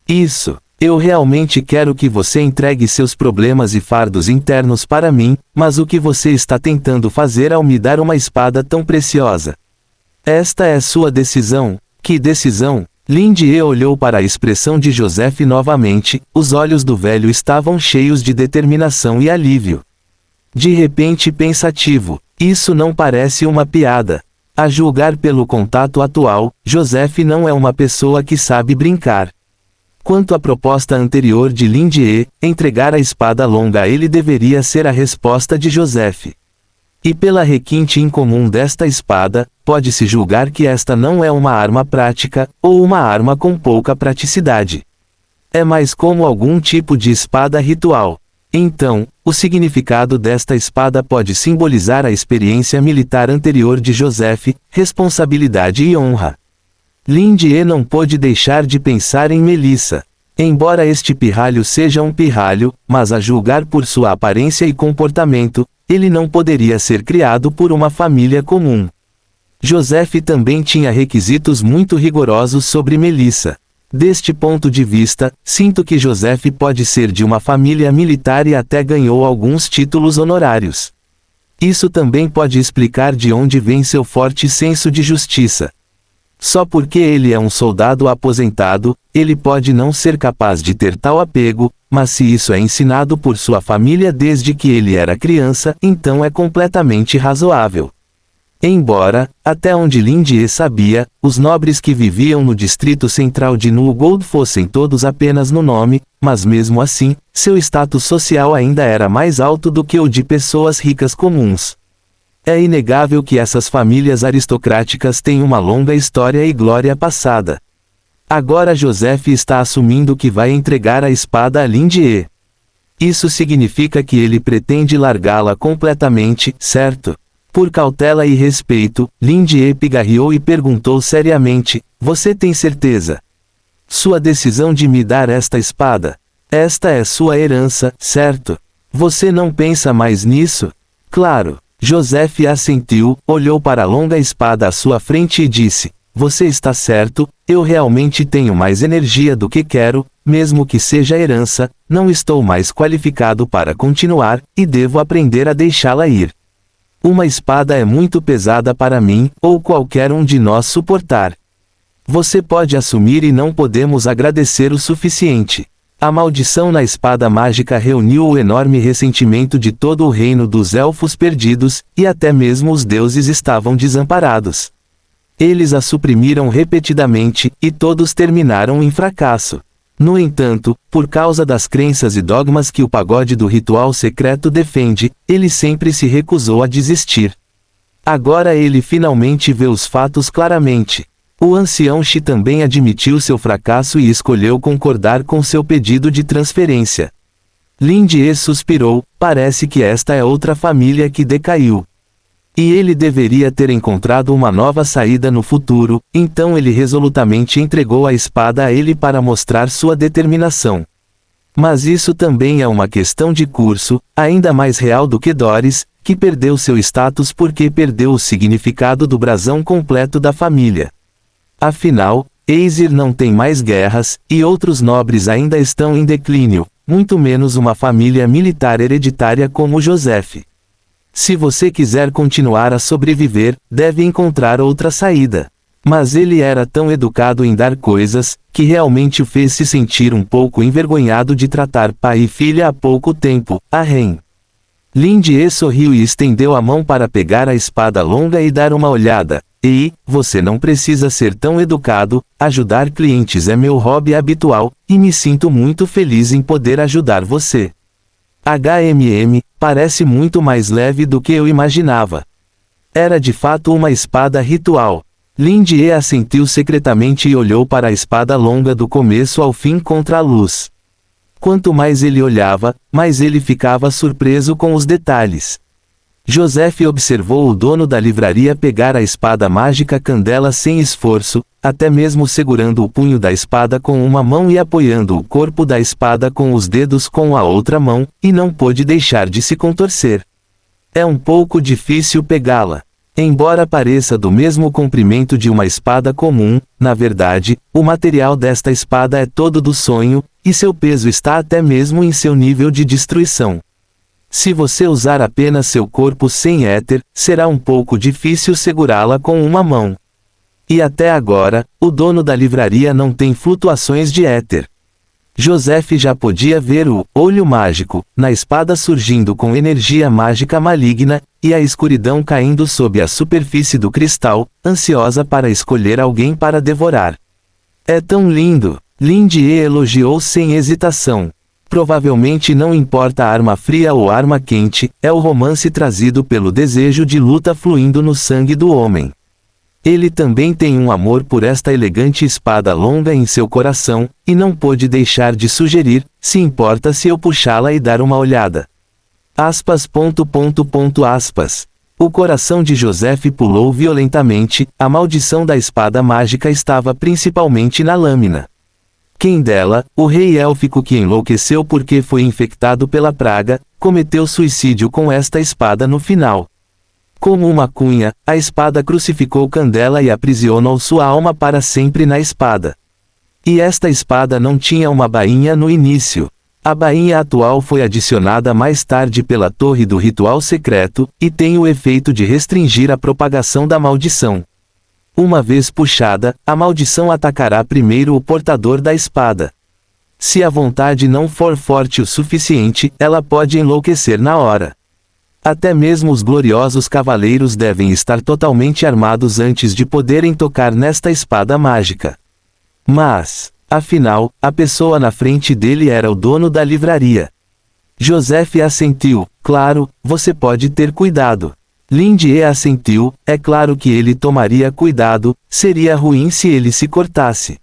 Isso. Eu realmente quero que você entregue seus problemas e fardos internos para mim, mas o que você está tentando fazer ao me dar uma espada tão preciosa? Esta é sua decisão. Que decisão? Lindy olhou para a expressão de Joseph novamente, os olhos do velho estavam cheios de determinação e alívio. De repente pensativo. Isso não parece uma piada. A julgar pelo contato atual, Joseph não é uma pessoa que sabe brincar. Quanto à proposta anterior de Lindy, entregar a espada longa a ele deveria ser a resposta de Joseph. E pela requinte incomum desta espada, pode-se julgar que esta não é uma arma prática, ou uma arma com pouca praticidade. É mais como algum tipo de espada ritual. Então, o significado desta espada pode simbolizar a experiência militar anterior de Joseph, responsabilidade e honra. Lindy não pôde deixar de pensar em Melissa. Embora este pirralho seja um pirralho, mas a julgar por sua aparência e comportamento, ele não poderia ser criado por uma família comum. Joseph também tinha requisitos muito rigorosos sobre Melissa. Deste ponto de vista, sinto que Joseph pode ser de uma família militar e até ganhou alguns títulos honorários. Isso também pode explicar de onde vem seu forte senso de justiça. Só porque ele é um soldado aposentado, ele pode não ser capaz de ter tal apego, mas se isso é ensinado por sua família desde que ele era criança, então é completamente razoável. Embora, até onde Lindie sabia, os nobres que viviam no distrito central de New Gold fossem todos apenas no nome, mas mesmo assim, seu status social ainda era mais alto do que o de pessoas ricas comuns. É inegável que essas famílias aristocráticas têm uma longa história e glória passada. Agora Joseph está assumindo que vai entregar a espada a Lindie. Isso significa que ele pretende largá-la completamente, certo? Por cautela e respeito, Lindie pigarreou e perguntou seriamente, você tem certeza? Sua decisão de me dar esta espada? Esta é sua herança, certo? Você não pensa mais nisso? Claro. Joseph assentiu, olhou para a longa espada à sua frente e disse, você está certo, eu realmente tenho mais energia do que quero, mesmo que seja herança, não estou mais qualificado para continuar, e devo aprender a deixá-la ir. Uma espada é muito pesada para mim, ou qualquer um de nós suportar. Você pode assumir e não podemos agradecer o suficiente. A maldição na espada mágica reuniu o enorme ressentimento de todo o reino dos elfos perdidos, e até mesmo os deuses estavam desamparados. Eles a suprimiram repetidamente, e todos terminaram em fracasso. No entanto, por causa das crenças e dogmas que o pagode do ritual secreto defende, ele sempre se recusou a desistir. Agora ele finalmente vê os fatos claramente. O ancião Shi também admitiu seu fracasso e escolheu concordar com seu pedido de transferência. Lindie suspirou, parece que esta é outra família que decaiu. E ele deveria ter encontrado uma nova saída no futuro, então ele resolutamente entregou a espada a ele para mostrar sua determinação. Mas isso também é uma questão de curso, ainda mais real do que Doris, que perdeu seu status porque perdeu o significado do brasão completo da família. Afinal, Aesir não tem mais guerras, e outros nobres ainda estão em declínio, muito menos uma família militar hereditária como Joseph. Se você quiser continuar a sobreviver, deve encontrar outra saída. Mas ele era tão educado em dar coisas, que realmente o fez se sentir um pouco envergonhado de tratar pai e filha há pouco tempo, a Ren. Lindie sorriu e estendeu a mão para pegar a espada longa e dar uma olhada. E, você não precisa ser tão educado, ajudar clientes é meu hobby habitual, e me sinto muito feliz em poder ajudar você. Parece muito mais leve do que eu imaginava. Era de fato uma espada ritual. Lindie assentiu secretamente e olhou para a espada longa do começo ao fim contra a luz. Quanto mais ele olhava, mais ele ficava surpreso com os detalhes. Joseph observou o dono da livraria pegar a espada mágica Candela sem esforço, até mesmo segurando o punho da espada com uma mão e apoiando o corpo da espada com os dedos com a outra mão, e não pôde deixar de se contorcer. É um pouco difícil pegá-la. Embora pareça do mesmo comprimento de uma espada comum, na verdade, o material desta espada é todo do sonho, e seu peso está até mesmo em seu nível de destruição. Se você usar apenas seu corpo sem éter, será um pouco difícil segurá-la com uma mão. E até agora, o dono da livraria não tem flutuações de éter. Joseph já podia ver o olho mágico na espada surgindo com energia mágica maligna, e a escuridão caindo sob a superfície do cristal, ansiosa para escolher alguém para devorar. É tão lindo! Lindie elogiou sem hesitação. Provavelmente não importa a arma fria ou arma quente, é o romance trazido pelo desejo de luta fluindo no sangue do homem. Ele também tem um amor por esta elegante espada longa em seu coração, e não pôde deixar de sugerir, se importa se eu puxá-la e dar uma olhada. O coração de Joseph pulou violentamente, a maldição da espada mágica estava principalmente na lâmina. Quem dela, o rei élfico que enlouqueceu porque foi infectado pela praga, cometeu suicídio com esta espada no final. Como uma cunha, a espada crucificou Candela e aprisionou sua alma para sempre na espada. E esta espada não tinha uma bainha no início. A bainha atual foi adicionada mais tarde pela torre do ritual secreto, e tem o efeito de restringir a propagação da maldição. Uma vez puxada, a maldição atacará primeiro o portador da espada. Se a vontade não for forte o suficiente, ela pode enlouquecer na hora. Até mesmo os gloriosos cavaleiros devem estar totalmente armados antes de poderem tocar nesta espada mágica. Mas, afinal, a pessoa na frente dele era o dono da livraria. Joseph assentiu. Claro, você pode ter cuidado. Lindy assentiu. É claro que ele tomaria cuidado, seria ruim se ele se cortasse.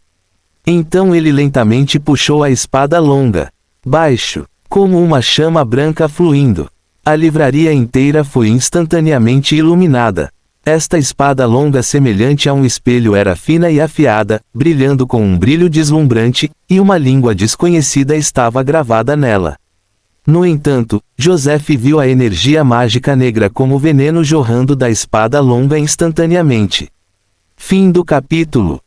Então ele lentamente puxou a espada longa. Baixo, como uma chama branca fluindo. A livraria inteira foi instantaneamente iluminada. Esta espada longa semelhante a um espelho era fina e afiada, brilhando com um brilho deslumbrante, e uma língua desconhecida estava gravada nela. No entanto, Joseph viu a energia mágica negra como veneno jorrando da espada longa instantaneamente. Fim do capítulo.